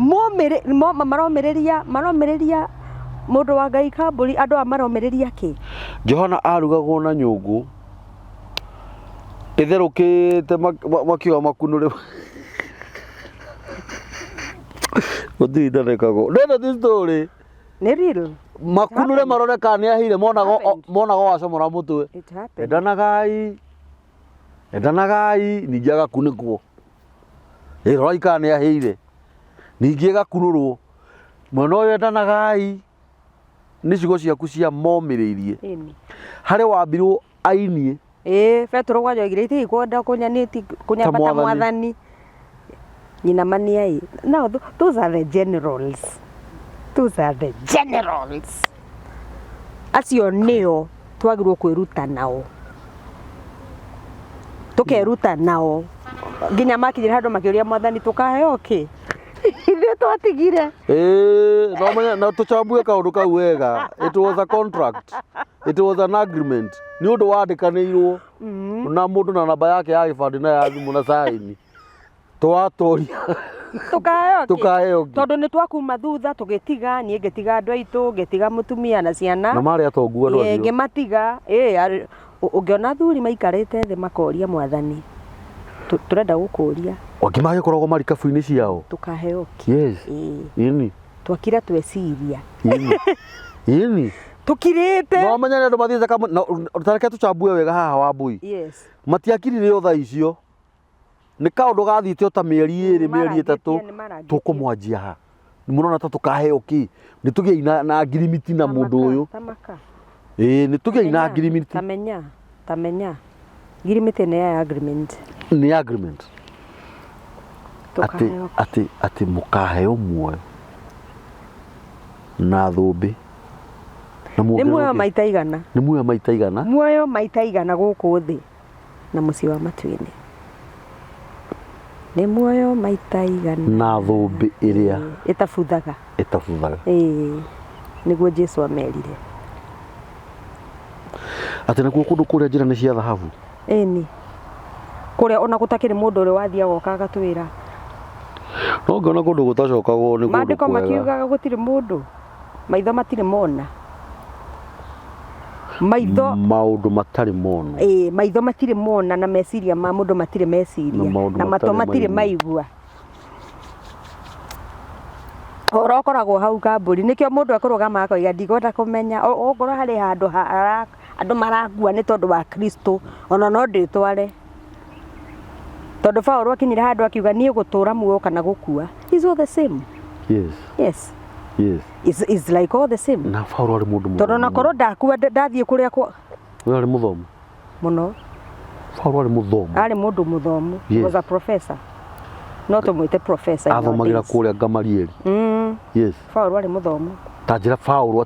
Maromĩrĩria mũndũ wa Ngai kambũri, andũ a maromĩrĩria kĩ? Johana arugagwo na nyũngũ ĩtherũkĩte makiuga makunũre. Gũtirĩ ndarekago. Nenda ti story. Nĩ real. Makunũre maroneka nĩ ahire monaga wacomora mũtwe. Endanagai ningĩ agakunĩkwo. Roika nĩ ahire. Ningĩ agakunũrwo. Mwena ũyũ endanagai nĩ ciugo ciaku cia momĩrĩirie. Harĩ wambirwo ainie. Petro gwajoigire iti kwenda kunyambata Mwathani. Now those are the generals. Acio nĩo twagĩrĩirwo kwĩruta nao. Tũkeruta nao. Nginya makinyire handũ makĩũria Mwathani tũkaheo kĩ? Ithuĩ twatigire. Na tũcambue kaũndũ kau wega. It was a contract. It was an agreement. Nĩ ũndũ wandĩkanĩirwo na mũndũ na namba yake ya gĩbandĩ na ya thimũ na saini. Twatoria. Tukaheo kĩ? Tondũ nĩ twakuma thutha tũgĩtiga, niĩ ngĩtiga andũ aitũ, ngĩtiga mũtumia na ciana. Na marĩ atongu andũ acio. Ngĩmatiga. Ũngĩona athuri maikarĩte thĩ makoria Mwathani. Tũrenda gũkũria. Angĩ magĩkoragwo marikabu-inĩ ciao. Tukaheo kĩ? Yes. Ini. Twakira tweciria. Ini. Tukirĩte. No menyane andũ mathiĩte kama tareke tũcambue wega haha Wambui. Yes. Matiakirire o thaa icio. Nĩ kaũndũ gathite ta mĩeri 2 mĩeri 3 tũkũmwanjia ha. Nĩmũrona ta tũkaheo kĩ? Nĩ tũgĩe na ngirimiti na mũndũ ũyũ. Nĩ tũgĩe na ngirimiti. Tamenya. Ngirimiti nĩ ya agreement. Nĩ agreement. Atĩ mũkaheo muoyo na thũmbĩ. Nĩ muoyo maita igana. Nĩ muoyo maita igana. Muoyo maita igana gũkũ thĩ na mũciĩ wa matuĩnĩ. Nĩ muoyo maita igana. Na thũmbĩ ĩrĩa ĩtabuthaga. Nĩguo Jesu amerire. Atĩ nakuo kũndũ kũrĩa njĩra nĩ cia thahabu. Ĩni. Kũrĩa ona gũtakĩrĩ mũndũ ũrĩa wathiaga okaga twĩra. No ngona kũndũ gũtacokagwo nĩ kũndũ kwega. Maandĩko makiugaga gũtirĩ mũndũ. Maitho matirĩ mona. Maũndũ matarĩ mona. Maitho matirĩ mona na meciria ma mũndũ matirĩ meciria. Na matũ matirĩ maigua. Ũhoro ũkoragwo hau kambũri. Nĩkĩo mũndũ akũrũgama akoiga ndigũhota kũmenya. Ongorwo harĩ handũ andũ maragua nĩ tondũ wa Kristo. Ona no ndĩtware. Tondũ Paulo akinyire handũ akiuga niĩ gũtũra muoyo kana gũkua. It's all the same. Yes. It's like all the same. Na Paulo arĩ mũndũ mũthomu. Tondũ nakorwo ndakua ndathiĩ kũrĩa kwa. We arĩ mũthomu. Mũno. Paulo arĩ mũthomu. Arĩ mũndũ mũthomu. He was a professor. No tũmwĩte professor. Athomagĩra kũrĩa Gamalieli. Yes. Paulo arĩ mũthomu. Ta njĩra Paulo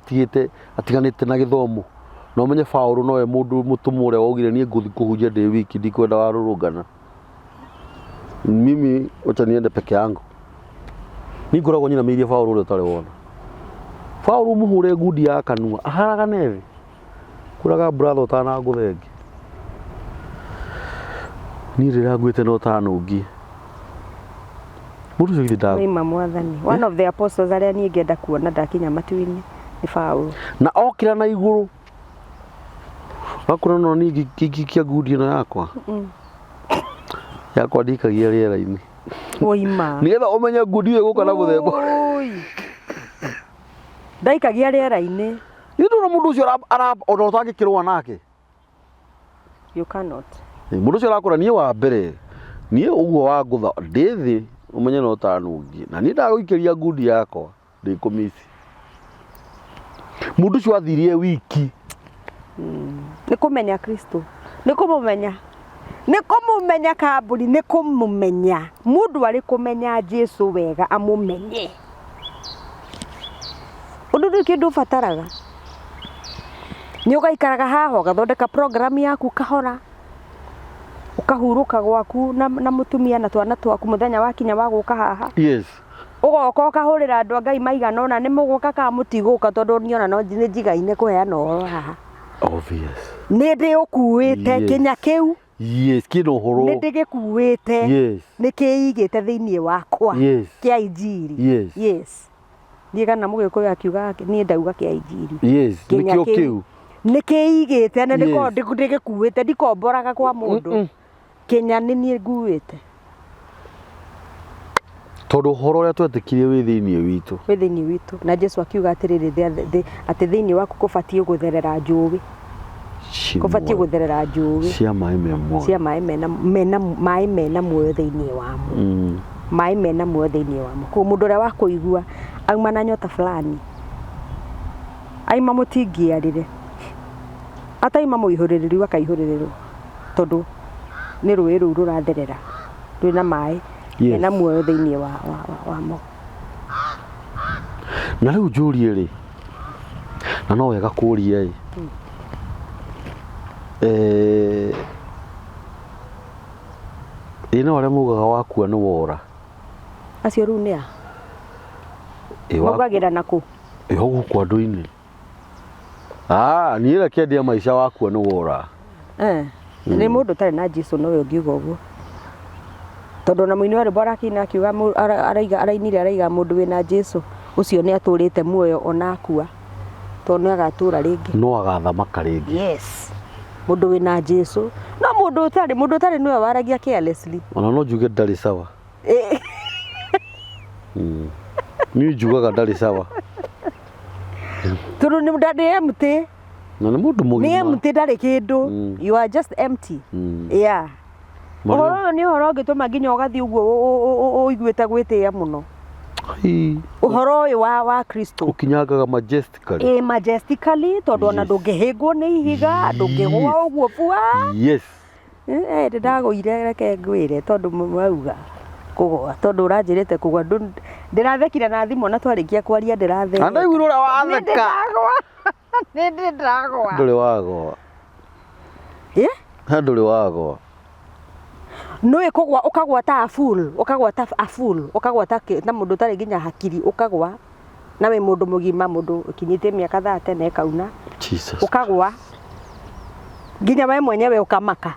atiganĩte na gĩthomo. No menye Paulo nowe mũndũ mũtũmũ ũrĩa wogire niĩ ngũthiĩ kũhunjia ndĩ wiki ndikwenda warũrũngana. mimi wacha niende peke yangu. Ningoragwo nyina meirie Paul ule utari wona. Paul muhure ngudi ya kanua aharaga nevi. Kuraga brother utana nguthengi. Ni rira ngwite no tanungi. Mundu ucio ndago. Wima Mwathani. One of the apostles aria nie ngenda kuona ndakinya matu-ini ni Paul. Na okira na iguru. Wakura no ni kia ngudi no yakwa. Yakwa ndikagia riera-ini. Wima. Nigetha umenye ngudi iyo guka na guthemba. Ndaikagia riera-ini. Ndu mundu ucio ara ona utangikirwa nake. You cannot. Mundu ucio arakora nie wa mbere. Nie uguo wa ngutha ndithi umenye no tanungi. Na ni ndaguikiria ngudi yakwa ndikumisi. Mundu ucio athirie wiki. Ni kumenya Kristo. Ni kumumenya. Ni kumumenya kaburi, ni kumumenya. Mundu ari kumenya Jesu wega amumenye. Undu kindu fataraga. Ni ugaikaraga haha ugathondeka program yaku kahora. Ukahuruka gwaku na mutumia na twana twaku muthenya wakinya wa guka haha. Yes. Ugoka ukahurira andu a Ngai maigana ona ni muguka ka mutiguka tondu niona no njigaine kuheana uhoro haha. Obvious. Ni ndi ukuite kinya kiu. Yes, kino horo. Ni ndigikuite. Yes. Ni kiigite thiini wakwa. Yes. Kia injiri. Yes. Yes. Ni kana mugikuyu akiuga ni ndauga kia injiri. Yes. Nikio kiu. Ni kiigite na ndiko ndigikuite ndikomboraga kwa mundu. Kenya ni nie nguite. Tondu horo ria twetikirie wi thiini witu. Wi thiini witu. Na Jesu akiuga atiriri ati thiini waku kubatie gutherera njuwi. Kubatie gutherera njuwi. Cia mai memo. Cia mai mena muoyo thiini wamo. Mai mena muoyo thiini wamo. Ku mundu ria wa kuigua auma na nyota fulani. Aima mutingiarire. Ataima muihuririru akaihuririrwo. Tondu ni rũĩ rũu rũratherera rwĩna maĩ mena muoyo thĩinĩ wamo. Na rĩu njũrie rĩ, na no wega kũria ĩno arĩa mugaga wakua nĩ wora. Acio rĩu nĩ a? Maugagĩra nakũ? Gũkũ andũ-inĩ. Niĩ reke ndĩe maica wakua nĩ wora. Ni mundu tari na Jesu no we ngiuga uguo. Tondu na muini wari borakina akiuga arainire araiga mundu wina Jesu ucio ni aturite muoyo ona akua. Tondu agatura ringi. No agathamaka ringi. Yes. Mundu wina Jesu. No mundu tari niwe waragia carelessly. Ona no njuge ndari sawa. Ni njugaga ndari sawa. Tondu ni ndari empty. Na mundu mugima. Ni empty ndari kindu. You are just empty. Yeah. Uhoro ni uhoro ngituma nginya ugathi uguo uiguite gwitia muno. Uhoro uyu wa Kristo. Ukinyangaga majestically. Majestically tondu ona ndungihingwo ni ihiga, ndungihwa uguo bua. Yes. Ndagũire reke ngwire tondu mwauga kugwa tondu uranjirite kugwa ndirathekire na thimu na twarikia kwaria ndiratheka. Anda iguru ura watheka. Nindi ndagwa. Nduri wagwa. Nduri wagwa. No kugwa ukagwa ta fool, ukagwa ta na mundu tari nginya hakiri ukagwa nawe mundu mugima mundu kinyite miaka 30 na ekauna. Jesus. Ukagwa nginya wewe mwenyewe ukamaka.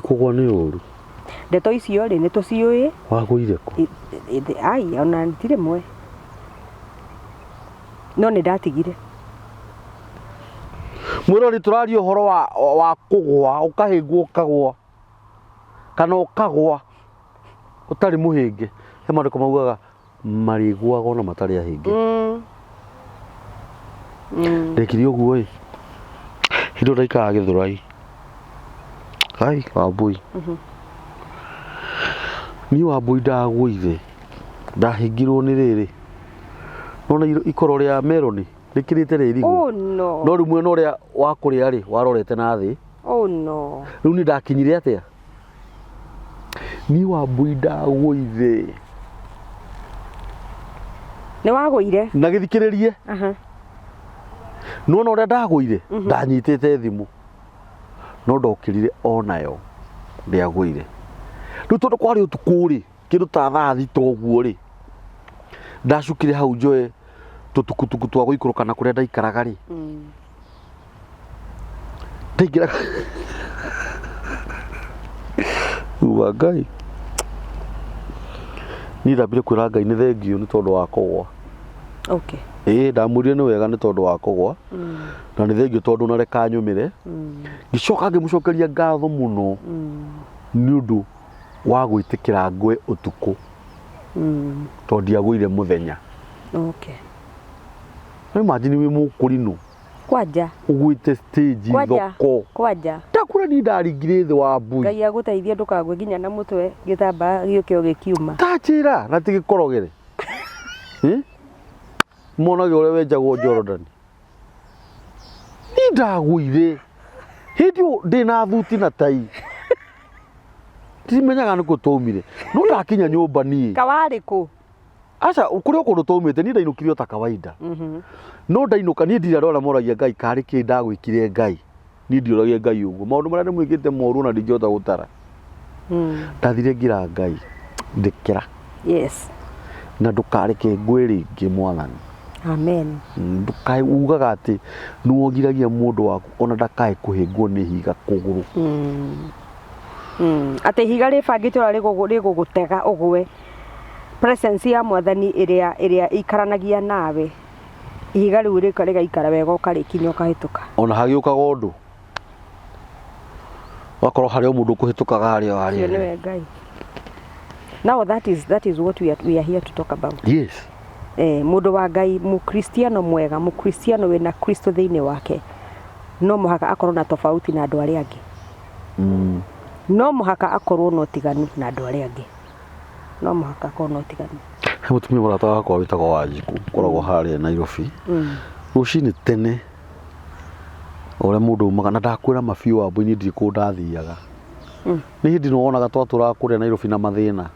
Kugwa ni uru. Ndeto icio ri ni tuciui. Wagũire ku? Ai ona ntire mwe. No ni ndatigire. Mwirori turario horo wa kugwa ukahingwo ukagwa kana ukagwa utari muhinge. He maandiko maugaga marigwaga ona matari ahinge. Ndekiri uguo hindo ndaikaga Githurai. Ai Wambui. Ni Wambui ndagũire ndahingirwo ni riri. Nona ikoro ria meroni rikirite ririgo. Oh no. No rimwe no ria wa kuria ri warorete na thi. Oh no. Riu ni ndakinyire atia? Ni Wambui ndagũire. Ni wagũire? Na githikiririe. No ria ndagũire ndanyitite thimu. no ndokirire onayo ndiagwire riu tondu kwari utuku ri kindu ta thaa thita uguo ri ndacukire hau njoe tutukutuku twa guikuruka na kuria ndaikaraga ri ndaingira uwa Ngai ni ndambire kwira Ngai ni thengio ni tondu wa kugwa. Okay. Ndamwirire ni wega ni tondu wa kugwa na ni thengio tondu na reka nyumire ngicoka ngimucokeria ngatho muno ni undu wa gwitikira ngwe utuku tondu ndiagwire muthenya. Okay. Imagine wi mukurinu kwanja ugwite stage thoko kwanja ndakura ni ndaringire thi Wambui. Ngai aguteithie ndukagwe nginya na mutwe gitamba giukio gikiuma tajira na tigikorogere monage uria wenjagwo Jordan ni ndagwire hindio ndina thuti na tai timenyaga niko tumire no ndakinya nyumba ni kawari ku acha kuria kundu tumite ni ndainukire ta kawaida no ndainuka ni ndira rora moragia Ngai kari ki ndagwikire Ngai ni ndioragia Ngai uguo maundu maria ndimwikite moru na ndinjota gutara ndathire ngira Ngai ndikira yes na ndukareke ngwe ringi Mwathani. Amen. Ndukai ugaga ati nuogiragia mundu waku ona ndakae kuhingwo ni higa kuguru ati higa ribangite ora rigugutega ugwe presence ya Mwathani iria ikaranagia nawe ihiga riu rigaikara wega ukarikinya ukahituka ona hagiukaga undu wakorwo haria mundu kuhitukaga haria haria ni we Ngai. Now that is what we are here to talk about. Yes. Mundu wa Ngai mukristiano mwega mukristiano wina Kristo thiini wake no muhaka akorwo na tofauti na andu aria angi no muhaka akorwo no tiganu na andu aria angi no muhaka akorwo no tiganu. Mutumia murata wakwa witagwo Wanjiku koragwo haria Nairobi rucini tene ore mundu umaga na ndakwira mabiu Wambui ni ndiriku ndathiaga ni hindi no wonaga twatura kuria Nairobi na mathina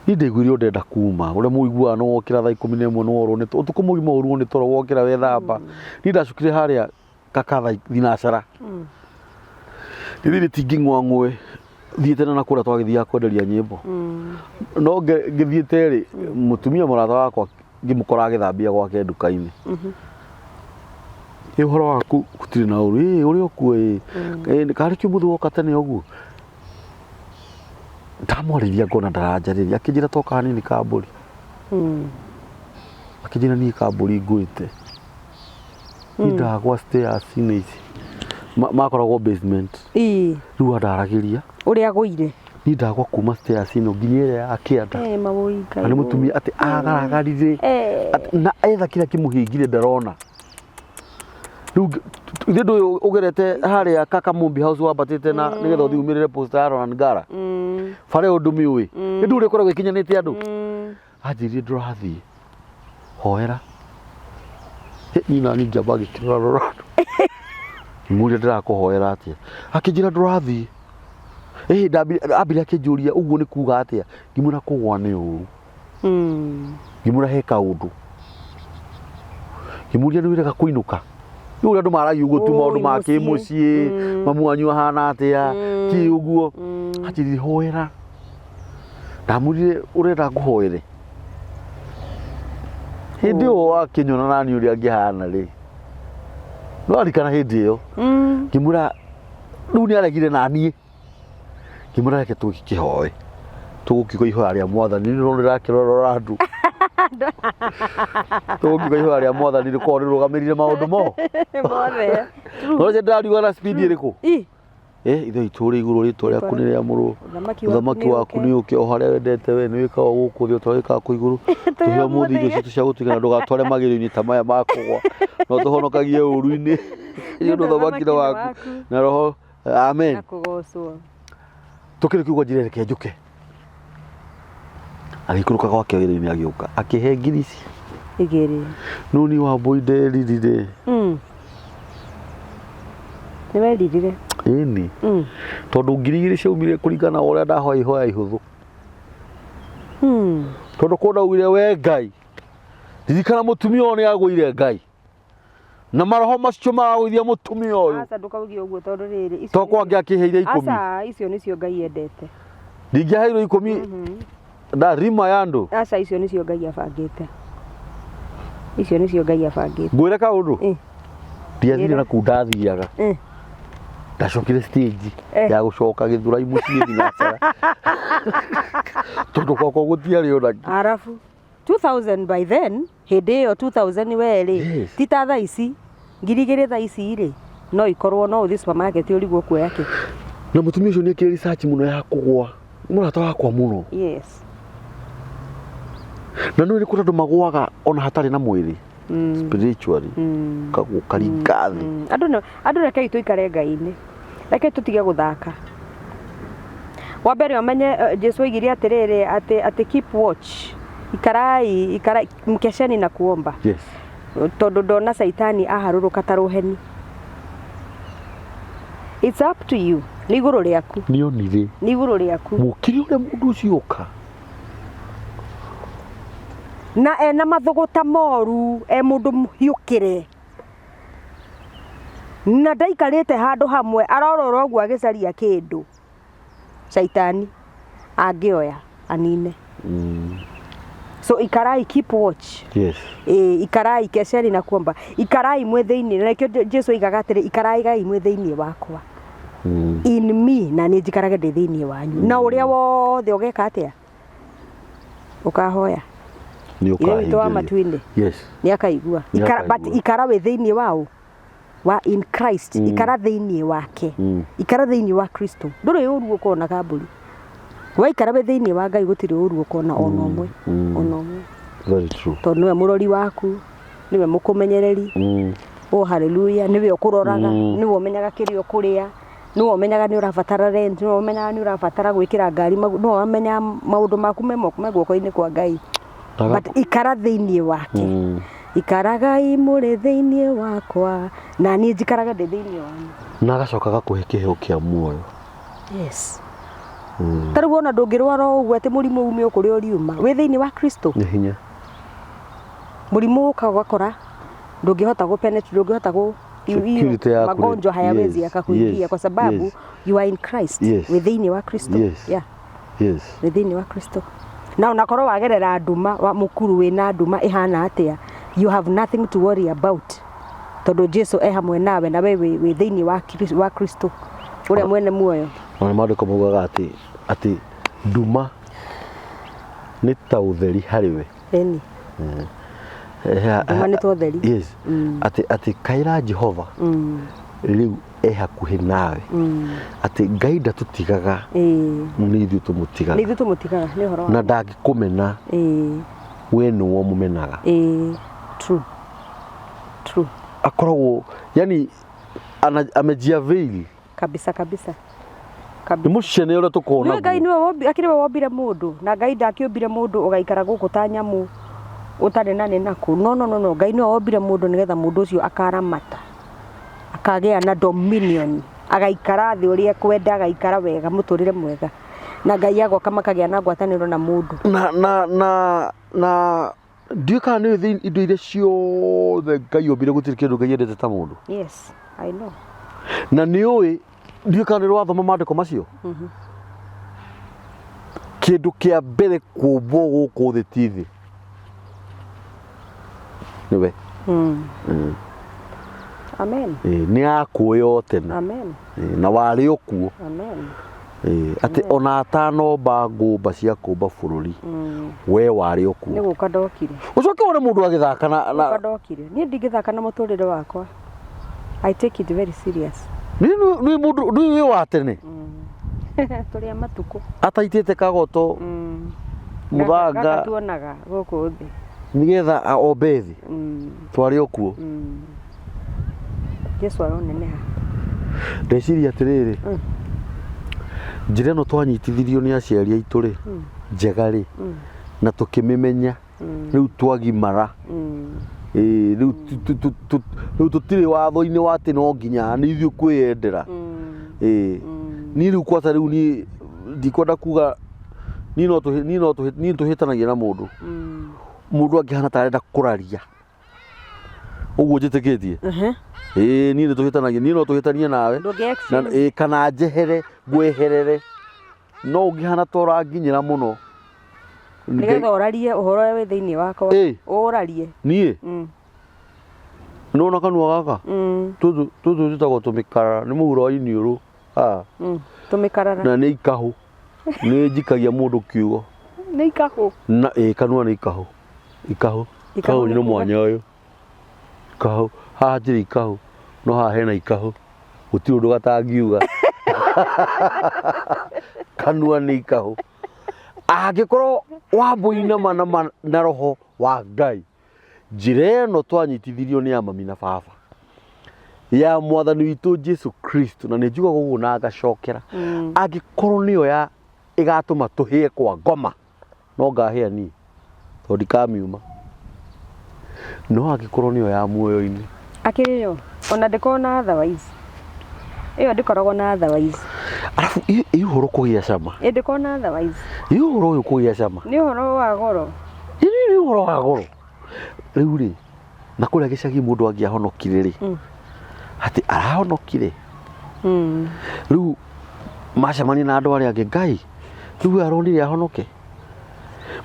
ni ndigwire ndenda kuma ure muiguana no wokira thaa 11 no worwo ni utuku mugima urwo ni toro wokira wethamba ni ndacukire haria kakatha thinacara ndithire tingingwangwe thiete na kuria twagithia kwenderia nyimbo no ngithiete ri mutumia murata wakwa ngimukora agithambia gwake nduka-ini uhoro waku gutiri na uri uri okuo kari kiumuthu woka tene uguo ndamwarithia ngona ndaranjarĩria akĩnjĩra toka hanini kambũri akĩnjĩra niĩ kambũri ngwĩte ni ndagwa stairs-inĩ ici makoragwo basement rĩu andaragĩria ũrĩa agũire ni ndagwa kuma stairs-inĩ nginya ĩrĩa ya kĩanda na nĩ mũtumia atĩ agaragaririe na etha kĩrĩa kĩmũhingire ndarona rĩu ithe ndũ ũgerete harĩa Kakamumbi house wambatĩte na nĩgetha ũthiĩ umĩrĩre posta ya Ronald Ngara bare ũndũ miũĩ nĩ ndũ ũrĩa ũkoragwo ĩkinyanĩte andũ anjĩrire ndũrathiĩ hoera nina ni njamba gĩkĩrora rora mũrĩa ndĩrakũhoera atĩa akĩnjĩra ndũrathiĩ ambire akĩnjũria ũguo nĩ kuga atĩa ngĩmwĩra kũgwa nĩ ũru ngĩmwĩra he kaũndũ ngĩmũria nĩ wĩrega kũinũka uri andu maragia uguo tu maundu ma kimucii mamu wanyu ahana atia ki uguo atiri hoera ndamurire urenda nguhoere hindi o akinyona nani uri angihana ri no arikana hindi iyo ngimura riu ni aregire nanie ngimura reke tukihoe tugukiuga ihoya ria Mwathani ni ronera kirorora andu tugukiuga ihoya ria Mwathani ni ko rirugamirire maundu mo mothe no je ndariuga na speed iriku ithe ituri iguru ritwa ria kuni ria muru uthamaki waku ni uke o haria wendete we ni wikaga guku thi utawikaga ku iguru tuhe muthi irio citu cia gutigana ndugatware magirio-ini ta maya makugwa no tuhonokagie uru-ini iyo uthamaki waku na roho amen tukiri kiugo njire reke njuke agikuruka gwake wĩra-inĩ agĩũka akĩhe ngirici igĩrĩ no ni Wambui nderirire nĩ weririre ĩni tondũ ngiri igĩrĩ ciaumire kũringana ũrĩa ndahoya ihoya ihũthũ tondũ kũndaugire we Ngai ririkana mũtumia ũyũ nĩ agũire Ngai na maroho macio magagũithia mũtumia ũyũ aca ndũkaugie ũguo tondũ rĩrĩ icio tokwa angĩakĩheire 10 aca icio nĩcio Ngai endete ndingĩaheirwo 10 da rima ya andũ aca icio nĩcio Ngai abangĩte icio nĩcio Ngai abangĩte ngwĩre kaũndũ ndiathire na kuu ndathiaga ndacokire stage ya gũcoka gĩthũrai mũciĩ thinacara tondũ gwakwa gũtiarĩ ona arabu 2000 by then hĩndĩ ĩyo 2000 werĩ ti ta thaa ici ngiri igĩrĩ thaa ici rĩ no ikorwo no ũthiĩ supermarket ũrigwo kuoya kĩ na mũtumia ũcio nĩekire research mũno ya kũgwa mũrata wakwa mũno yes na nĩ kũrĩ andũ magwaga ona hatarĩ na mwĩrĩ spiritually karingathi andũ reke tũikare Ngai-inĩ reke tũtige gũthaka wa mbere ũmenye Jesũ oigire atĩrĩrĩ atĩ keep watch ikarai mkesheni na kuomba yes tondũ ndona Saitani aharũrũka ta rũheni it's up to you nĩ igũrũ rĩaku nĩonire nĩ igũrũ rĩaku mũkiri ũrĩa mũndũ ũcio ũka na ena mathũgũta moru mũndũ mũhiũkĩre na ndaikarĩte handũ hamwe arorora ũguo agĩcaria kĩndũ Saitani angĩoya anine so ikarai keep watch yes ikarai kesheni na kuomba ikarai mwe thĩinĩ na kĩo Jesũ oigaga atĩrĩ ikarai Ngai mwe thĩinĩ wakwa in me na nĩ njikaraga ndĩ thĩinĩ wanyu na ũrĩa wothe ũgeka atĩa ũkahoya nĩ wa matuinĩ yes nĩ akaigua but ikara we thĩinĩ wao wa in Christ ikara thĩinĩ wake ikara thĩinĩ wa Kristo ndũrĩ ũru ũkona kambũri waikara we thĩinĩ wa Ngai gũtirĩ ũru ũkona ona ũmwe ona ũmwe very true tondũ nĩwe mũrori waku nĩwe mũkũmenyereri haleluya nĩwe ũkũroraga nĩwe ũmenyaga kĩrĩa ũkũrĩa nĩwe ũmenyaga nĩ ũrabatara rent nĩwe ũmenyaga nĩ ũrabatara gwĩkĩra ngari nĩwe ũmenyaga maũndũ maku me guoko-inĩ kwa Ngai but ikara thĩinĩ wake ikara Ngai mũrĩ thĩinĩ wakwa na niĩ njikaraga ndĩ thĩinĩ wanyu na agacoka gakũhe kĩheo kĩa muoyo yes tarĩu ona ndũngĩrwara ũguo atĩ mũrimũ ume kũrĩa ũriuma wĩ thĩinĩ wa Kristo nĩ hinya mũrimũ ũka ũgakora ndũngĩhota gũpenetrate ndũngĩhota magonjwa hayawezi yakakuingia kwa sababu you are in Christ wĩ thĩinĩ wa Kristo yes wĩ thĩinĩ wa Kristo na unakorwo wagerera nduma wa mukuru wĩna nduma ihana atĩa you have nothing to worry about tondũ Jesũ hamwe nawe na wewe wĩ thĩinĩ wa Kristo ũrĩa mwene muoyo ona maandĩko maugaga atĩ nduma nĩ ta ũtheri harĩ we eni nduma nĩ ta ũtheri yes atĩ kaira Jehova rĩu hakuhĩ nawe atĩ Ngai ndatũtigaga nĩ ithuĩ tũmũtigaga nĩ ũhoro na ndangĩkũmena we nĩwe mũmenaga true akoragwo yani amejia veil kabisa nĩ mũcene ũrĩa tũkona Ngai nĩwe akĩrĩ we wombire mũndũ na Ngai ndakĩũmbire mũndũ ũgaikara gũkũ ta nyamũ ũtarĩ na nĩ naku no Ngai nĩwe wombire mũndũ nĩgetha mũndũ ũcio akaramata akagĩa na dominion agaikara thĩ ũrĩa kwenda agaikara wega mũtũrĩre mwega na Ngai agoka makagĩa na ngwatanĩro na mũndũ na ndiũ kana nĩ thĩ indo iria ciothe Ngai ombire gũtirĩ kĩndũ Ngai endete ta mũndũ yes I know na nĩũĩ ndiũ kana nĩ wathoma maandĩko macio kĩndũ kĩa mbere kũmbwo gũkũ thĩ ti thĩ nĩwe amen nĩ akuoya tene amen na warĩ okuo amen atĩ ona atanomba ngũmba cia kũmba bũrũri we warĩ okuo nĩ gũka ndokire ũcoke wone mũndũ agĩthaka na gũka ndokire niĩ ndingĩthaka na mũtũrĩre wakwa I take it very serious nĩ mũndũ wĩ wa tene tũrĩa matukũ ataitĩte kagoto mũthanga tuonaga gũkũ thĩ nĩgetha ombe thĩ twarĩ okuo Jesũ aroneneha ndeciria atĩrĩrĩ njĩra ĩno twanyitithirio nĩ aciari aitũ rĩ njega rĩ na tũkĩmĩmenya rĩu twagimara rĩu tũtirĩ watho-inĩ wa atĩ no nginya nĩ ithuĩ kwĩyendera niĩ rĩu kwata rĩu niĩ ndikwenda kuga niĩ tũhĩtanagia na mũndũ angĩhana ta arenda kũraria uguo njitikitie ni tuhitanagia ni no tuhitanie nawe na kana njehere ngweherere no ngihana tora nginyira muno nigetha orarie uhoro we thiini wakwa urarie nie no na kanua gaka tutu tutagwo tumikara ni muhuro wa iniuru tumikarara na ni ikahu ni njikagia mundu kiugo ni ikahu na kanua ni ikahu ikahu ni mwanya uyu ikahu haha njiri ikahu no haha hena ikahu guti undu gatangiuga kanua ni ikahu angikorwo Wambui na roho wa Ngai njira ĩno twanyitithirio ni amami na baba ya Mwathani witu Jesu Kristo na nĩnjugaga ũguo na ngacokera angikorwo nĩyo ya igatũma tũhĩe kwa ngoma no ngahĩa ni tondũ ndikamiuma no angikorwo nĩyo ya muoyo-inĩ akĩrĩyo ona ndĩkorwo na otherwise ĩyo ndĩkoragwo na otherwise arabu ihoro kũgĩa cama ndĩkorwo na otherwise ihoro ũyũ kũgĩa cama nĩ ũhoro wa goro nĩ ũhoro wa goro rĩu rĩ na kũrĩa gĩcagi mũndũ angĩahonokire rĩ ati arahonokire rĩu macemania na andũ arĩa angĩ Ngai rĩu aronire ahonoke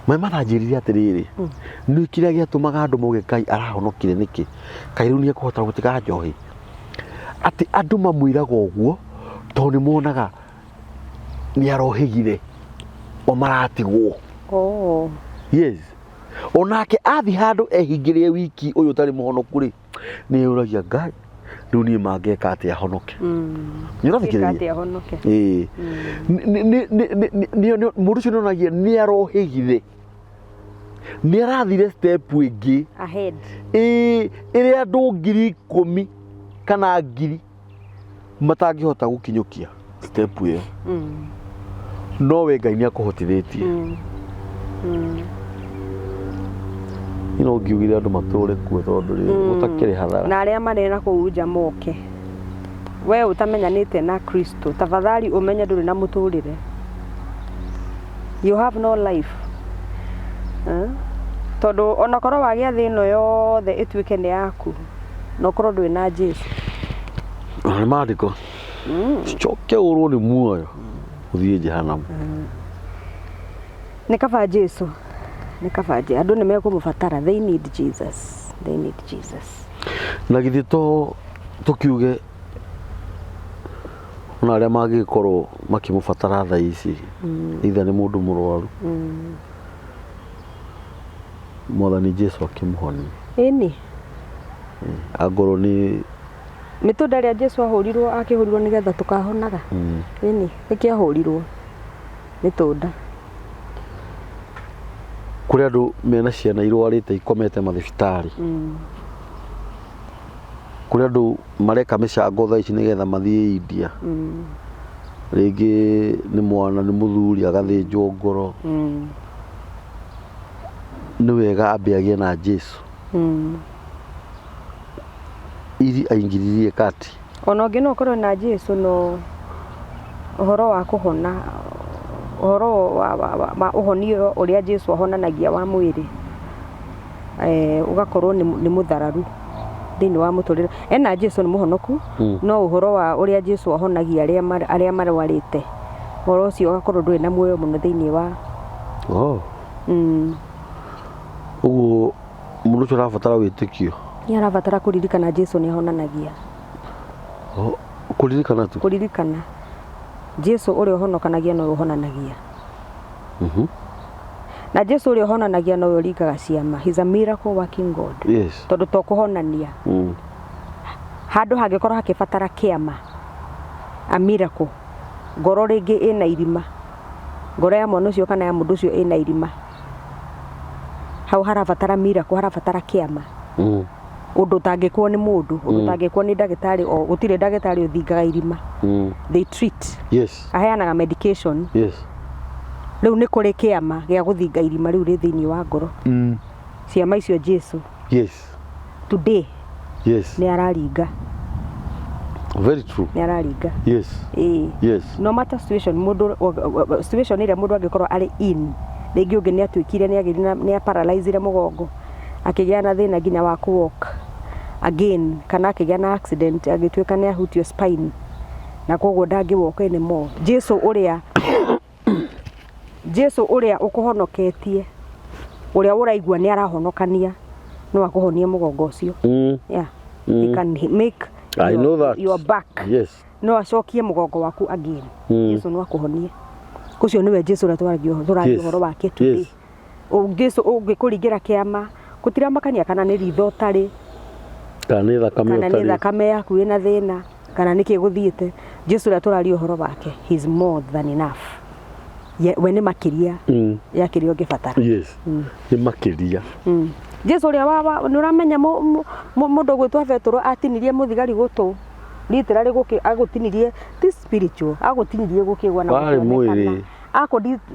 mananjĩrire atĩrĩrĩ nĩ kĩrĩa gĩatũmaga andũ moige Ngai arahonokire nĩkĩ Ngai rĩu nĩ ekũhota gũtiga njohi ati andũ mamwĩraga ũguo tondũ nĩ monaga nĩ arohĩgire o maratigwo yes onake athi handũ ehingĩrie wiki ũyũ ũtarĩ mũhonoku rĩ nĩ yũragia Ngai rĩu niĩ mangĩka atĩa ahonoke nĩ ũrathikĩrĩria mũndũ ũcio nĩonagia nĩ arohĩgire nĩ arathire step ĩngĩ ahead ĩrĩa andũ 10,000 kana 1,000 matangĩhota gũkinyũkia step ĩyo no we Ngai nĩ akũhotithĩtie ino ngiugire andũ matũre kuo tondũ gũtakĩrĩ hathara na arĩa marĩ na kũu nja moke we ũtamenyanĩte na Kristo tafadhali ũmenye ndũrĩ na mũtũrĩre you have no life tondũ onakorwo wagĩa thĩ ĩno yothe ĩtuĩke nĩ yaku na ũkorwo ndũrĩ na Jesu nĩ maandĩko coke ũrwo nĩ muoyo ũthiĩ jehanamu nĩ kaba Jesu nĩ kaba andũ nĩ mekũmũbatara they need Jesus na githĩ to tũkiuge ona arĩa mangĩkorwo makĩmũbatara thaa ici itha nĩ mũndũ mũrwaru Mwathani Jesu akĩmũhonia ĩni angorwo nĩ mĩtũnda ĩrĩa Jesu akĩhũrirwo nĩgetha tũkahonaga ĩni nĩkĩahũrirwo mĩtũnda kũrĩ andũ mena ciana irwarĩte ikomete mathibitarĩ kũrĩ andũ mareka mĩcango thaa ici nĩgetha mathiĩ India rĩngĩ nĩ mwana nĩ mũthuri agathĩnjwo ngoro nĩ wega ambe agĩe na Jesu iri aingĩririe kati ona ũngĩ no ũkorwo na Jesu no ũhoro wa kũhona ũhoro wa ũhonio ũrĩa Jesu ahonanagia wa mwĩrĩ ũgakorwo nĩ mũthararu thĩinĩ wa mũtũrĩre ena Jesu nĩ mũhonoku no ũhoro wa ũrĩa Jesu ahonagia arĩa marwarĩte ũhoro ũcio ũgakorwo ndũrĩ na muoyo mũno thĩinĩ wa ũguo mũndũ ũcio arabatara wĩtĩkio nĩ arabatara kũririkana Jesu nĩ ahonanagia kũririkana Jesu ũrĩa ũhonokanagia no ũhonanagia na Jesu ũrĩa ũhonanagia no ũringaga ciama he's a miracle working God tondũ to kũhonania handũ hangĩkorwo hakĩbatara kĩama a miracle ngoro rĩngĩ ĩna irima ngoro ya mwana ũcio kana ya mũndũ ũcio ĩna irima hau harabatara miracle harabatara kĩama ũndũ ũtangĩkwo nĩ mũndũ ũndũ ũtangĩkwo nĩ ndagĩtarĩ o gũtirĩ ndagĩtarĩ ũthingaga irima they treat aheanaga medication rĩu nĩ kũrĩ kĩama gĩa gũthinga irima rĩu rĩ thĩinĩ wa ngoro ciama icio Jesu today nĩ araringa very true nĩ araringa no matter situation ĩrĩa mũndũ angĩkorwo arĩ in rĩngĩ ũngĩ nĩ atuĩkire nĩ paralyzire mũgongo akĩgĩa na thĩna nginya wa walk again kana akĩgĩa na accident agĩtuĩka nĩ ahutio spine na koguo ndangĩwoka anymore. Jesu ũrĩa ũkũhonoketie ũrĩa ũraigua nĩ arahonokania no akũhonie mũgongo ũcio. Yeah. He can make your back. Yes. No acokie mũgongo waku again. Jesu no akũhonie. Ũcio nĩwe Jesu ũrĩa tũraria ũhoro wake today. Jesu ũngĩkũringĩra kĩama gũtiramakania kana nĩ ritho ũtarĩ kana nĩ thakame yaku ĩna thĩna kana nĩ kĩgũthiĩte. Jesu ũrĩa tũraria ũhoro wake, he's more than enough. We nĩ makĩria ya kĩrĩa ũngĩbatara. Yes. Nĩ makĩria. Jesu ũrĩa nĩ ũramenya mũndũ gwĩtwo Petro atinirie mũthigari gũtũ literally agũtinirie this spiritual agũtinirie gũkĩgwa na mwĩrĩ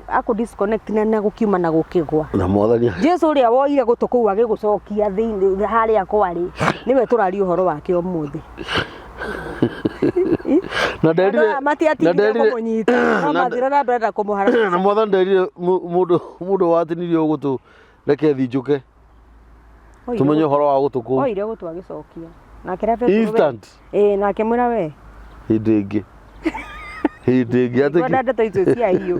ako disconnect na gũkiuma na gũkĩgwa na Mwathani. Jesu ũrĩa woire gũtũ kũu agĩgũcokia thĩinĩ harĩa kwarĩ nĩwe tũraria ũhoro wake ũmũthĩ. Na nderire kũmũnyita no mathira na ndĩrenda kũmũhara na Mwathani nderire mũndũ watinirie gũtũ reke thijũke tumenye ũhoro wa gũtũ kũu. Oire gũtũ agĩcokia na kĩrĩa Petro instant na akĩmwĩra we hĩndĩ ĩngĩ atĩ ndeto icio cia hiũ.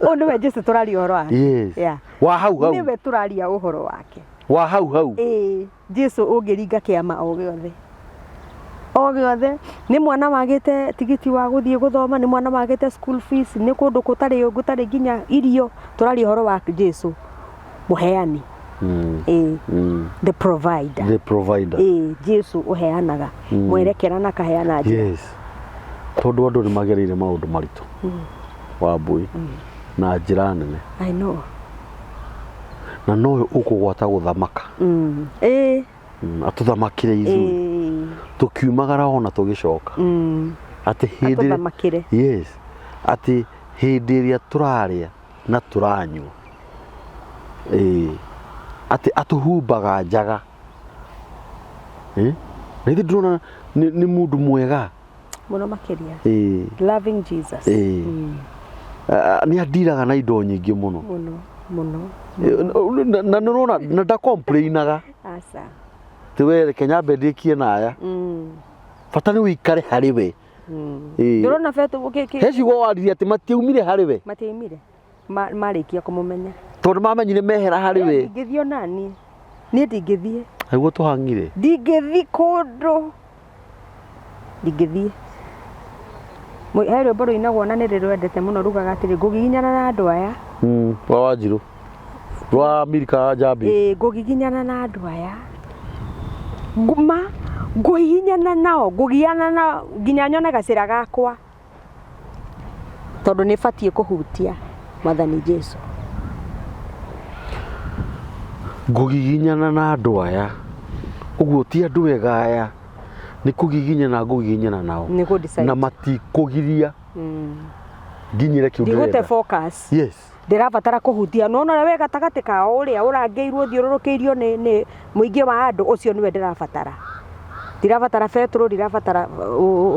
Nĩwe Jesu tũraria ũhoro wake. Yes. Wa hau nĩwe tũraria ũhoro wake wa hau. Jesu ũngĩringa kĩama o gĩothe nĩ mwana wagĩte tigiti wa gũthiĩ gũthoma, nĩ mwana wagĩte school fees, nĩ kũndũ gũtarĩ nginya irio, tũraria ũhoro wa Jesu mũheani. The provider. Jesu ũheanaga mwerekera na kaheana njĩra. Yes. Tondũ andũ nĩ magereire maũndũ maritũ Wambui na njĩra nene. I know. Na nowe ũkũgwata gũthamaka. Atũthamakĩre ithuĩ tũkiumagara ona tũgĩcoka atĩ hĩndĩ yes atĩ hĩndĩ ĩrĩa tũrarĩa na tũranyua atĩ atũhumbaga njaga. Na ithuĩ ndĩrona nĩ mũndũ mwega mũno makĩria. Loving Jesus. Nĩ andiraga na indo nyingĩ mũno na nĩrona na ndakomplainaga asa tiwe Kenya bendekie naya bata nĩ wĩikare harĩ we. Ndĩrona Petro heci waririe atĩ matiumire harĩ we, matiumire marĩkia kũmũmenya tondũ mamenyire mehera harĩ we. Ndingĩthiĩ onani niĩ ndingĩthiĩ aiguo tũhangire ndingĩthiĩ kũndũ ndingĩthiĩ. He rwĩmbo rũinagwo na nĩ rwendete mũno rugaga atĩrĩ ngũgiginyana na andũ aya rwa Wanjirũ rwa Amerika Njambi. Ngũgiginyana na andũ aya ngũhihinyana nao ngũgiana na nginya nyone gacĩra gakwa tondũ nĩ batiĩ kũhutia Mwathani Jesu. Ngũgiginyana na andũ aya ũguo ti andũ ega aya nĩ kũgiginyana ngũgiginyana nao na matikũgiria nginyire kĩu ndigũte focus. Yes. Ndĩrabatara kũhutia no na we gatagatĩ kao ũrĩa ũrangĩirwo thiũrũrũkĩirio nĩ mũingĩ wa andũ ũcio nĩwe ndĩrabatara. Ndĩrabatara Petro, ndĩrabatara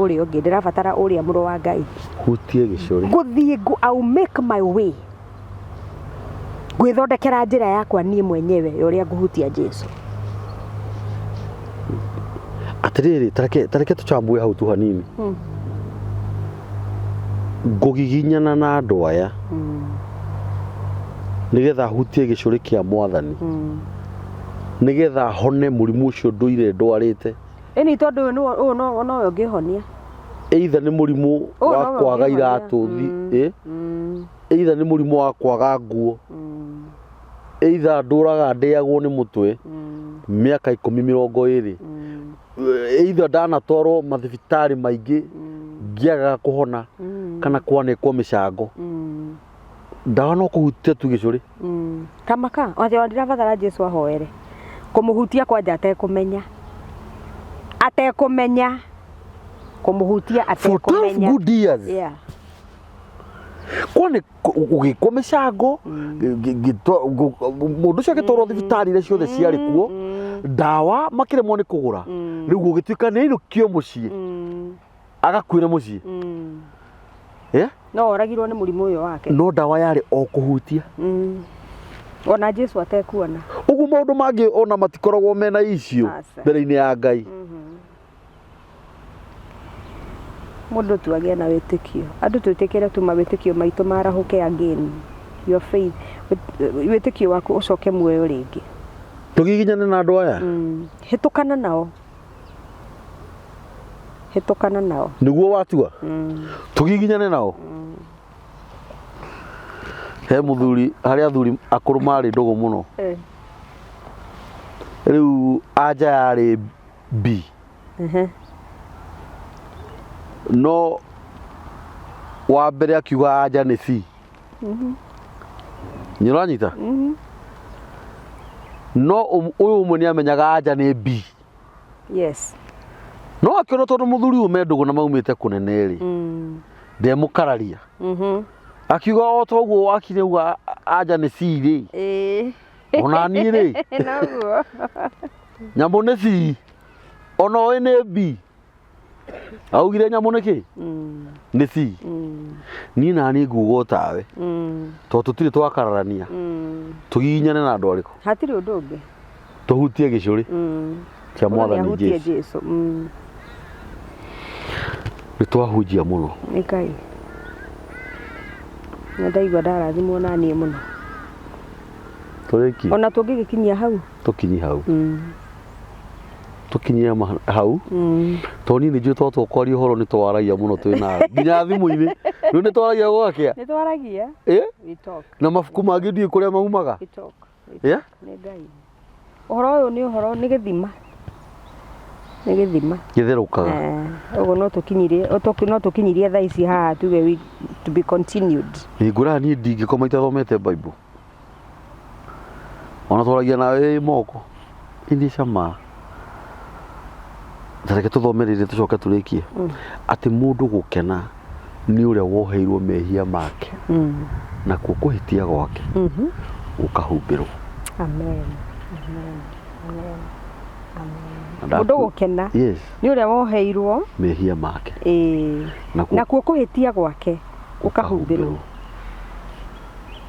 ũrĩa ũngĩ, ndĩrabatara ũrĩa mũrũ wa Ngai. Hutie gĩcũrĩ. Gũthiĩ I'll make my way. Gwĩthondekera njĩra yakwa niĩ mwenyewe ũrĩa ngũhutia Jesu. Atĩrĩrĩ tareke tũchambue hau tu hanini. Ngũgiginyana na andũ aya nĩgetha hutie gĩcũrĩ kĩa Mwathani nĩgetha hone mũrimũ ũcio ndũire ndwarĩte. Ĩni tondũ ũyũ no ũngĩhonia. Either nĩ mũrimũ wa kwaga iratũ either nĩ mũrimũ wa kwaga nguo, either ndũraga ndĩagwo nĩ mũtwe mĩaka 10-20, either ndanatwarwo mathibitarĩ maingĩ ngĩaga kũhona kana kwanĩkwo mĩcango. Ndawa no kũhutia tu gĩcũrĩ. Kamaka wathiĩ ndĩrabatara Jesu ahoere kũmũhutia kwanja atekũmenya kũmũhutia atekũmenya. For 12 good years. Yeah. Kwani ũgĩkwo mĩcango mũndũ ũcio agĩtwarwo thibitarĩ iria ciothe ciarĩ kuo ndawa makĩremwo nĩ kũgũra rĩu gũgĩtuĩka nĩ ainũkio mũciĩ agakuĩra mũciĩ. No oragirwo nĩ mũrimũ ũyũ wake no ndawa yarĩ o kũhutia ona Jesu atekuona. Ũguo koguo maundu mangi ona matikoragwo mena icio mbere-ini ya Ngai. Mundu tu agia na witikio, andu twitikire tu mawitikio maitu marahuke again. Your faith, witikio waku ucoke muoyo ringi. Tugiginyane na andu aya hitukana nao, hitukana nao niguo watua. Tugiginyane nao. He muthuri hari athuri akuru mari ndugu muno. Riu aja yari B. No wa mbere akiuga aja ni C. Nyiranyita. No uyu umwe ni amenyaga aja ni B. Yes. No akiona tondu muthuri ume ndugu na maumite kunene ri. Ndemukararia. Akiuga o toguo wakire uga aja ni C ri. Ona ni ri. Naguo. Nyambo ni C. Ona we ni B. Augire nyambo ni ki? Ni C. Ni nani ngugo tawe. To tutire twakararania. Tugiginyane na andu ariku. Hatiri undu ungi. Tuhutie gicuri. Kia Mwathani Jesu. Ni twahunjia muno. Ni Ngai. Ndaigua ndarathimwo na niĩ muno. Turiki. Ona tungigikinyia hau. Tukinyi hau. Tukinyia hau. To ni njui to twakwaria uhoro ni twaragia muno twina nginya thimu-ini. Riu ni twaragia gwakia. Ni twaragia. We talk. Na mabuku mangi ndui kuria maumaga. We talk. Ni Ngai. Uhoro uyu ni uhoro ni githima. Ni githima. Githerukaga. Uguo no tukinyirie thaa ici haha tuge to be continued. Ngura ni ndingikoma itathomete Bible. Ona twaragia nawe moko. Indi cama. Tareke tuthomerere tucoke turikie. Ati mundu gukena ni uria woheirwo mehia make. Na kukuhitia gwake. Ukahumbirwo. Amen. Mundu gukena ni uria woheirwo mehia make. Na kukuhitia gwake ukahumbirwo.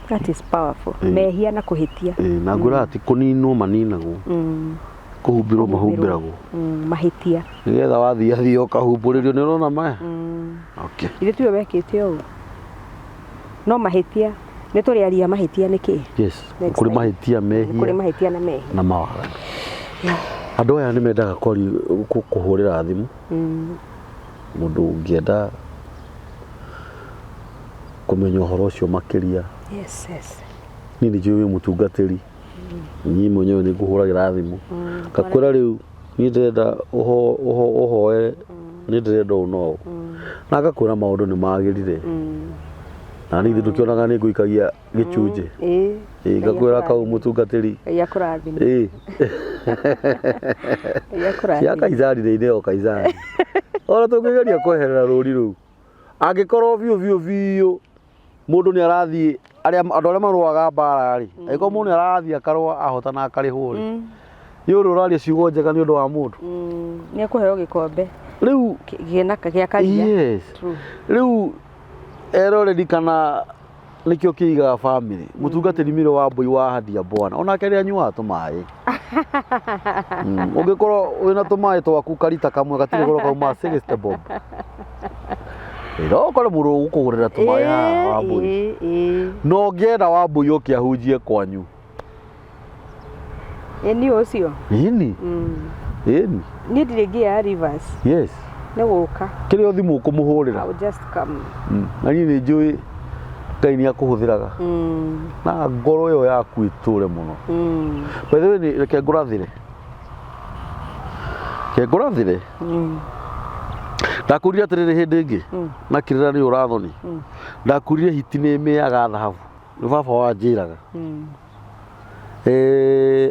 That is powerful. Mehia na kuhitia. Na ngura ati kuninwo maninagwo. Kuhumbirwo mahumbiragwo. Mahitia. Nigetha wathii ukahumburirio ni urona maya. Okay. Ile tuwe wekete ũũ. No mahitia ni turiaria mahitia niki? Yes. Kuri mahitia mehia. Kuri mahitia na mehia. Na mawaga. Andu aya ni mendaga kuhurira thimu. Mundu ungienda kumenya uhoro ucio makiria. Yes. Ni njui mutungatiri. Ni mwenyewe ni kuhuragira thimu. Kakwira riu ni ndenda uhoe ni ndenda uno. Na gakwira maundu ni magirire. Na ni ndukionaga ni nguikagia gicunje. Gakwira kau mutungatiri. Ya kurathima. Ya kurathima. Ya kaizari ni o kaizari. Ora tungigeria kweherera ruri ru. Angikorwo biu mundu ni arathii andu aria marwaga mbara ri aiko mundu arathii akarwa ahotana akarihwo ri yuru uraria ciugo njega ni undu wa mundu ni akuheo gikombe riu ginaka gia karia. Yes. Riu eroreri kana Nikio Kiigaga family mutungatiri miro Wambui wa Ahadi ya Bwana ona keria nyua tumai ungikorwo wina tumai twaku karita kamwe gatire goro kauma 60 bob. Iro kore muru gukugurira tumai ha Wambui. No ngenda Wambui ukiahunjie kwanyu. Ni ucio. Ni. Ni ndiringia rivers. Yes. Ni guka. Kiri othimu ukumuhurira. I will just come. Na ni njui Ngai ni akuhuthiraga. Na ngoro yo yaku iture muno. By the way ni reke ngurathire. Ndakurire atiriri hindi ingi na kirira ni urathoni. Ndakurire hiti ni meaga thahabu. Ni baba wanjiraga.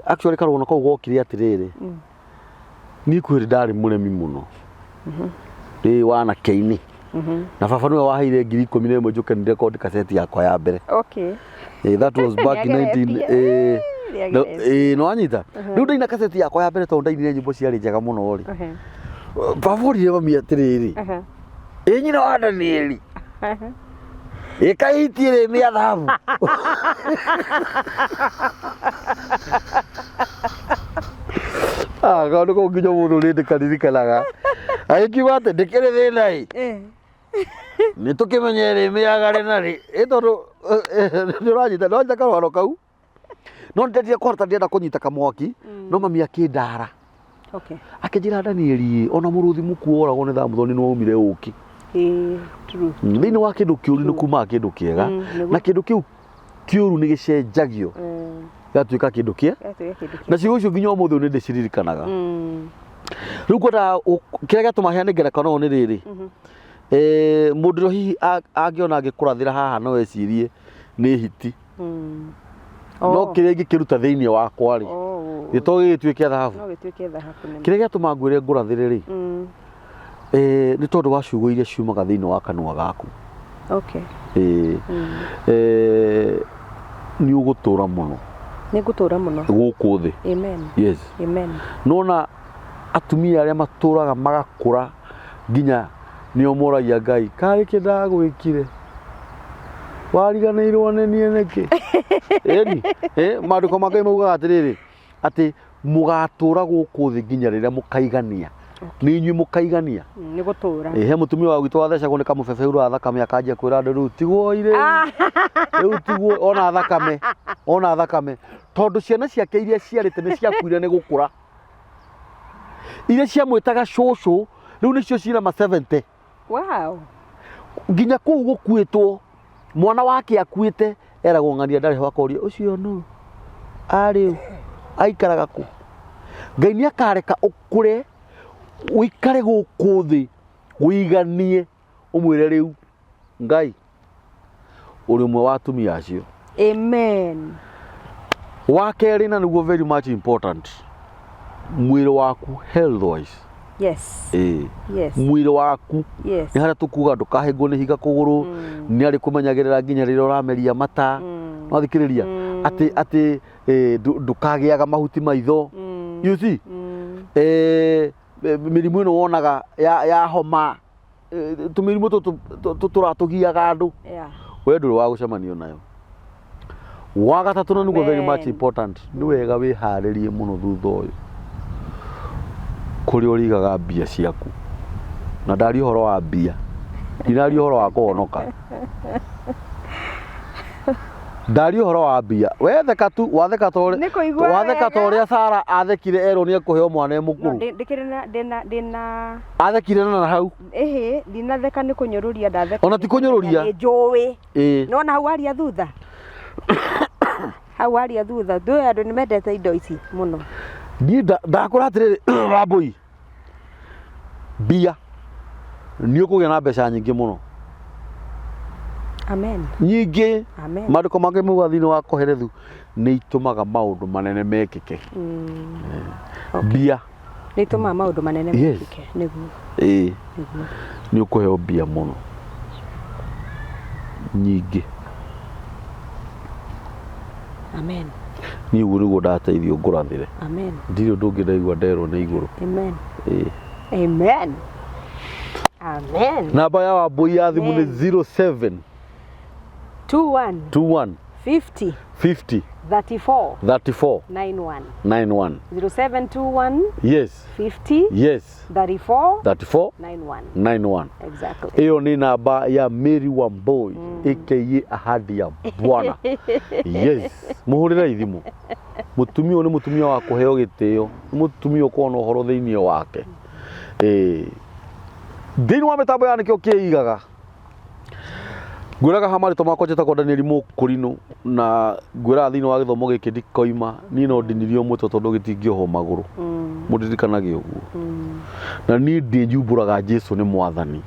Actually karona kau gokire atiriri. Ni kwiri ndari muremi muno. Ni wana keini. Na baba niwe waheire 10,000 njuke ni record cassette yakwa ya mbere. Okay. That was back in 19 no anyita. Riu ndaina cassette yakwa ya mbere to ndainire nyimbo ciari njega muno ri. Baba ri mami atiriri. Nyina wa Danieli. ikahitie ni athabu gaundu ko nginya mundu ni ndikaririkanaga agikiuga ati ndikiri thina i ni tukimenyere miagare nari itondu ndiranyita ndonyita karwaro kau no ndetie kwarta ndienda kunyita kamwaki no mami akindara akinjira Danieli ona muruthi mukuoragwo ni thamu thoni no umire uki true thini wa kindu kiuru ni kuma kindu kiega na kindu kiu kiuru ni gicenjagio gatuika kindu kie na ciugo icio nginya umuthi ni ndiciririkanaga riu kwenda kiria giatuma heane ngerekano ni riri mundu hihi angiona agikurathira haha no ecirie ni hiti no kiria ngikiruta thiini wakwa ri gito gituike thahabu kiria giatuma ngwire ngurathire ri ni tondu wa ciugo iria ciumaga thiini wa kanua gaku ni ugutura muno guku thi yes nona atumia aria maturaga magakura nginya nio moragia Ngai kari kindagwikire wariganirwo ni nie niki eni maandiko ma Ngai maugaga atiriri ati mugatura guku thi nginya riria mukaigania ni inyui mukaigania ni gutura he mutumia wa gwitu wathecagwo ni kamubebeu ra thakame akanjia kwira andu riu tigwo ire riu tigwo ona thakame tondu ciana ciake iria ciarite ni ciakuire ni gukura iria ciamwitaga cucu riu nicio cina ma 70 nginya kuu gukuitwo mwana wake akuite eragwo ng'ania ndari wakoria ucio no ari aikaraga ku Ngai ni akareka ukure uikare guku thi uiganie umwire riu Ngai uri umwe wa atumia acio amen wa keri na niguo very much important mwiri waku health wise mwiri waku ni haria tukuga ndukahingwo ni higa kuguru ni ari kumenyagirira nginya riria urameria mata no thikiriria ati ndukagiaga mahuti maitho you see mirimu ino wonaga ya homa tumirimu turatugiaga andu we nduri wa gucemanio nayo wa gatatu no niguo very much important ni wega wiharirie muno thutha uyu kuri urigaga mbia ciaku na ndari uhoro wa mbia ndinari uhoro wa kuhonoka ndari uhoro wa mbia wetheka tu watheka ta uria Sara athekire erwo ni ekuheo mwana mukuru ndina athekire na hau ndinatheka ni kunyururia ndatheka ona ti kunyururia njui nona hau aria thutha hau aria thutha ndui andu ni mendete indo ici muno ni ndakura atiriri Wambui mbia ni ukugia na mbeca nyingi muno amen nyingi maandiko make mauga thiini wa koherethu ni itumaga maundu manene mekike mbia ni itumaga maundu manene mekike niguo ni ukuheo mbia muno nyingi amen ni uguo niguo ndateithio ngurathire ndiri undu ungi ndaigua nderwo ni iguru amen namba ya Wambui ya thimu ni 07 21 50 34 91 0721 50 34 91 exactly iyo ni namba ya Mary Wambui aka Ahadi ya Bwana muhurira ithimu mutumia ni mutumia wa kuheo gitio mutumia ukona uhoro thiini wake thiini wa mitambo ya Nikio Kiigaga ngwiraga hamarito makwa njitagwo Danieli Mukurino na ngwira thiini wa githomo giki ndikoima ni no ndinirio mutwe tondu gitingioho maguru mundirikanagia uguo na ni ndi njumburaga Jesu ni Mwathani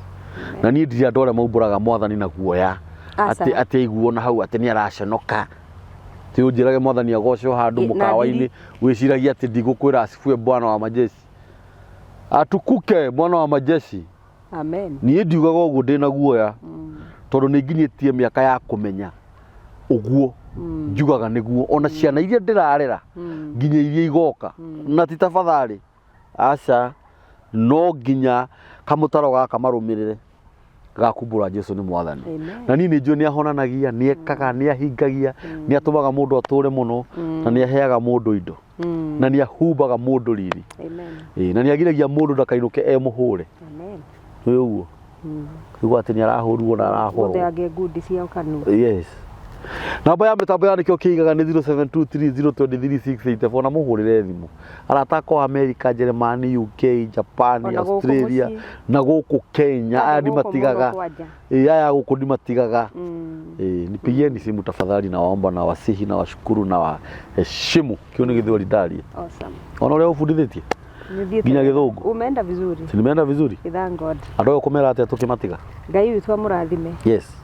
na ni ndi andu aria maumburaga Mwathani na guoya ati aiguo na hau ati ni araconoka ti unjirage Mwathani agocwo handu mukawa-ini wiciragia ati ndigukwira asifue Bwana wa majeshi atukuke Bwana wa majeshi amen ni ndiugaga uguo ndina guoya tondu ni nginyitie miaka ya kumenya uguo njugaga niguo ona ciana iria ndirarera nginya iria igoka na ti tafadhali aca no nginya kamutaro gaka marumirire gakumbura Jesu nĩ Mwathani. Amen. Na niĩ nĩnjũĩ nĩ ahonanagia, nĩ ekaga, nĩ ahingagia, nĩ atũmaga mũndũ atũre mũno, na nĩ aheaga mũndũ indo, na nĩ ahumbaga mũndũ riri. Amen. Na nĩ agiragia mũndũ ndakainũke mũhũre. Amen. Nĩ ũguo. Nĩguo atĩ nĩ arahũrwo na arahorwo. Mũtheage ngundi cia kanua. Yes. Namba ya Mitambo ya Nikio Kiigaga nĩ 0723023684 na mũhũrĩre thimũ. Arata akwa America, Germany, UK, Japan, Australia na gũkũ Kenya. Aya ndimatigaga. Aya gũkũ ndimatigaga. Nipigieni simu tafadhali, na waomba na wasihi na washukuru na waheshimu. Kio nĩ Gĩthweri ndaria. Awesome. Ona ũrĩa ũbundithĩtie? Nginya Gĩthũngũ. Umeenda vizuri. Nimeenda vizuri? Thank God. Andũ aya ũkũmera atĩa tũkĩmatiga? Ngai witũ amũrathime. Yes.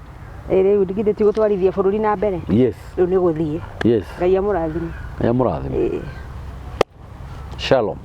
Rĩu ndigithĩ ti gũtwarithia bũrũri na mbere. Yes. Rĩu nĩ gũthiĩ. Yes. Ngai amũrathime. Ngai amũrathime. Shalom.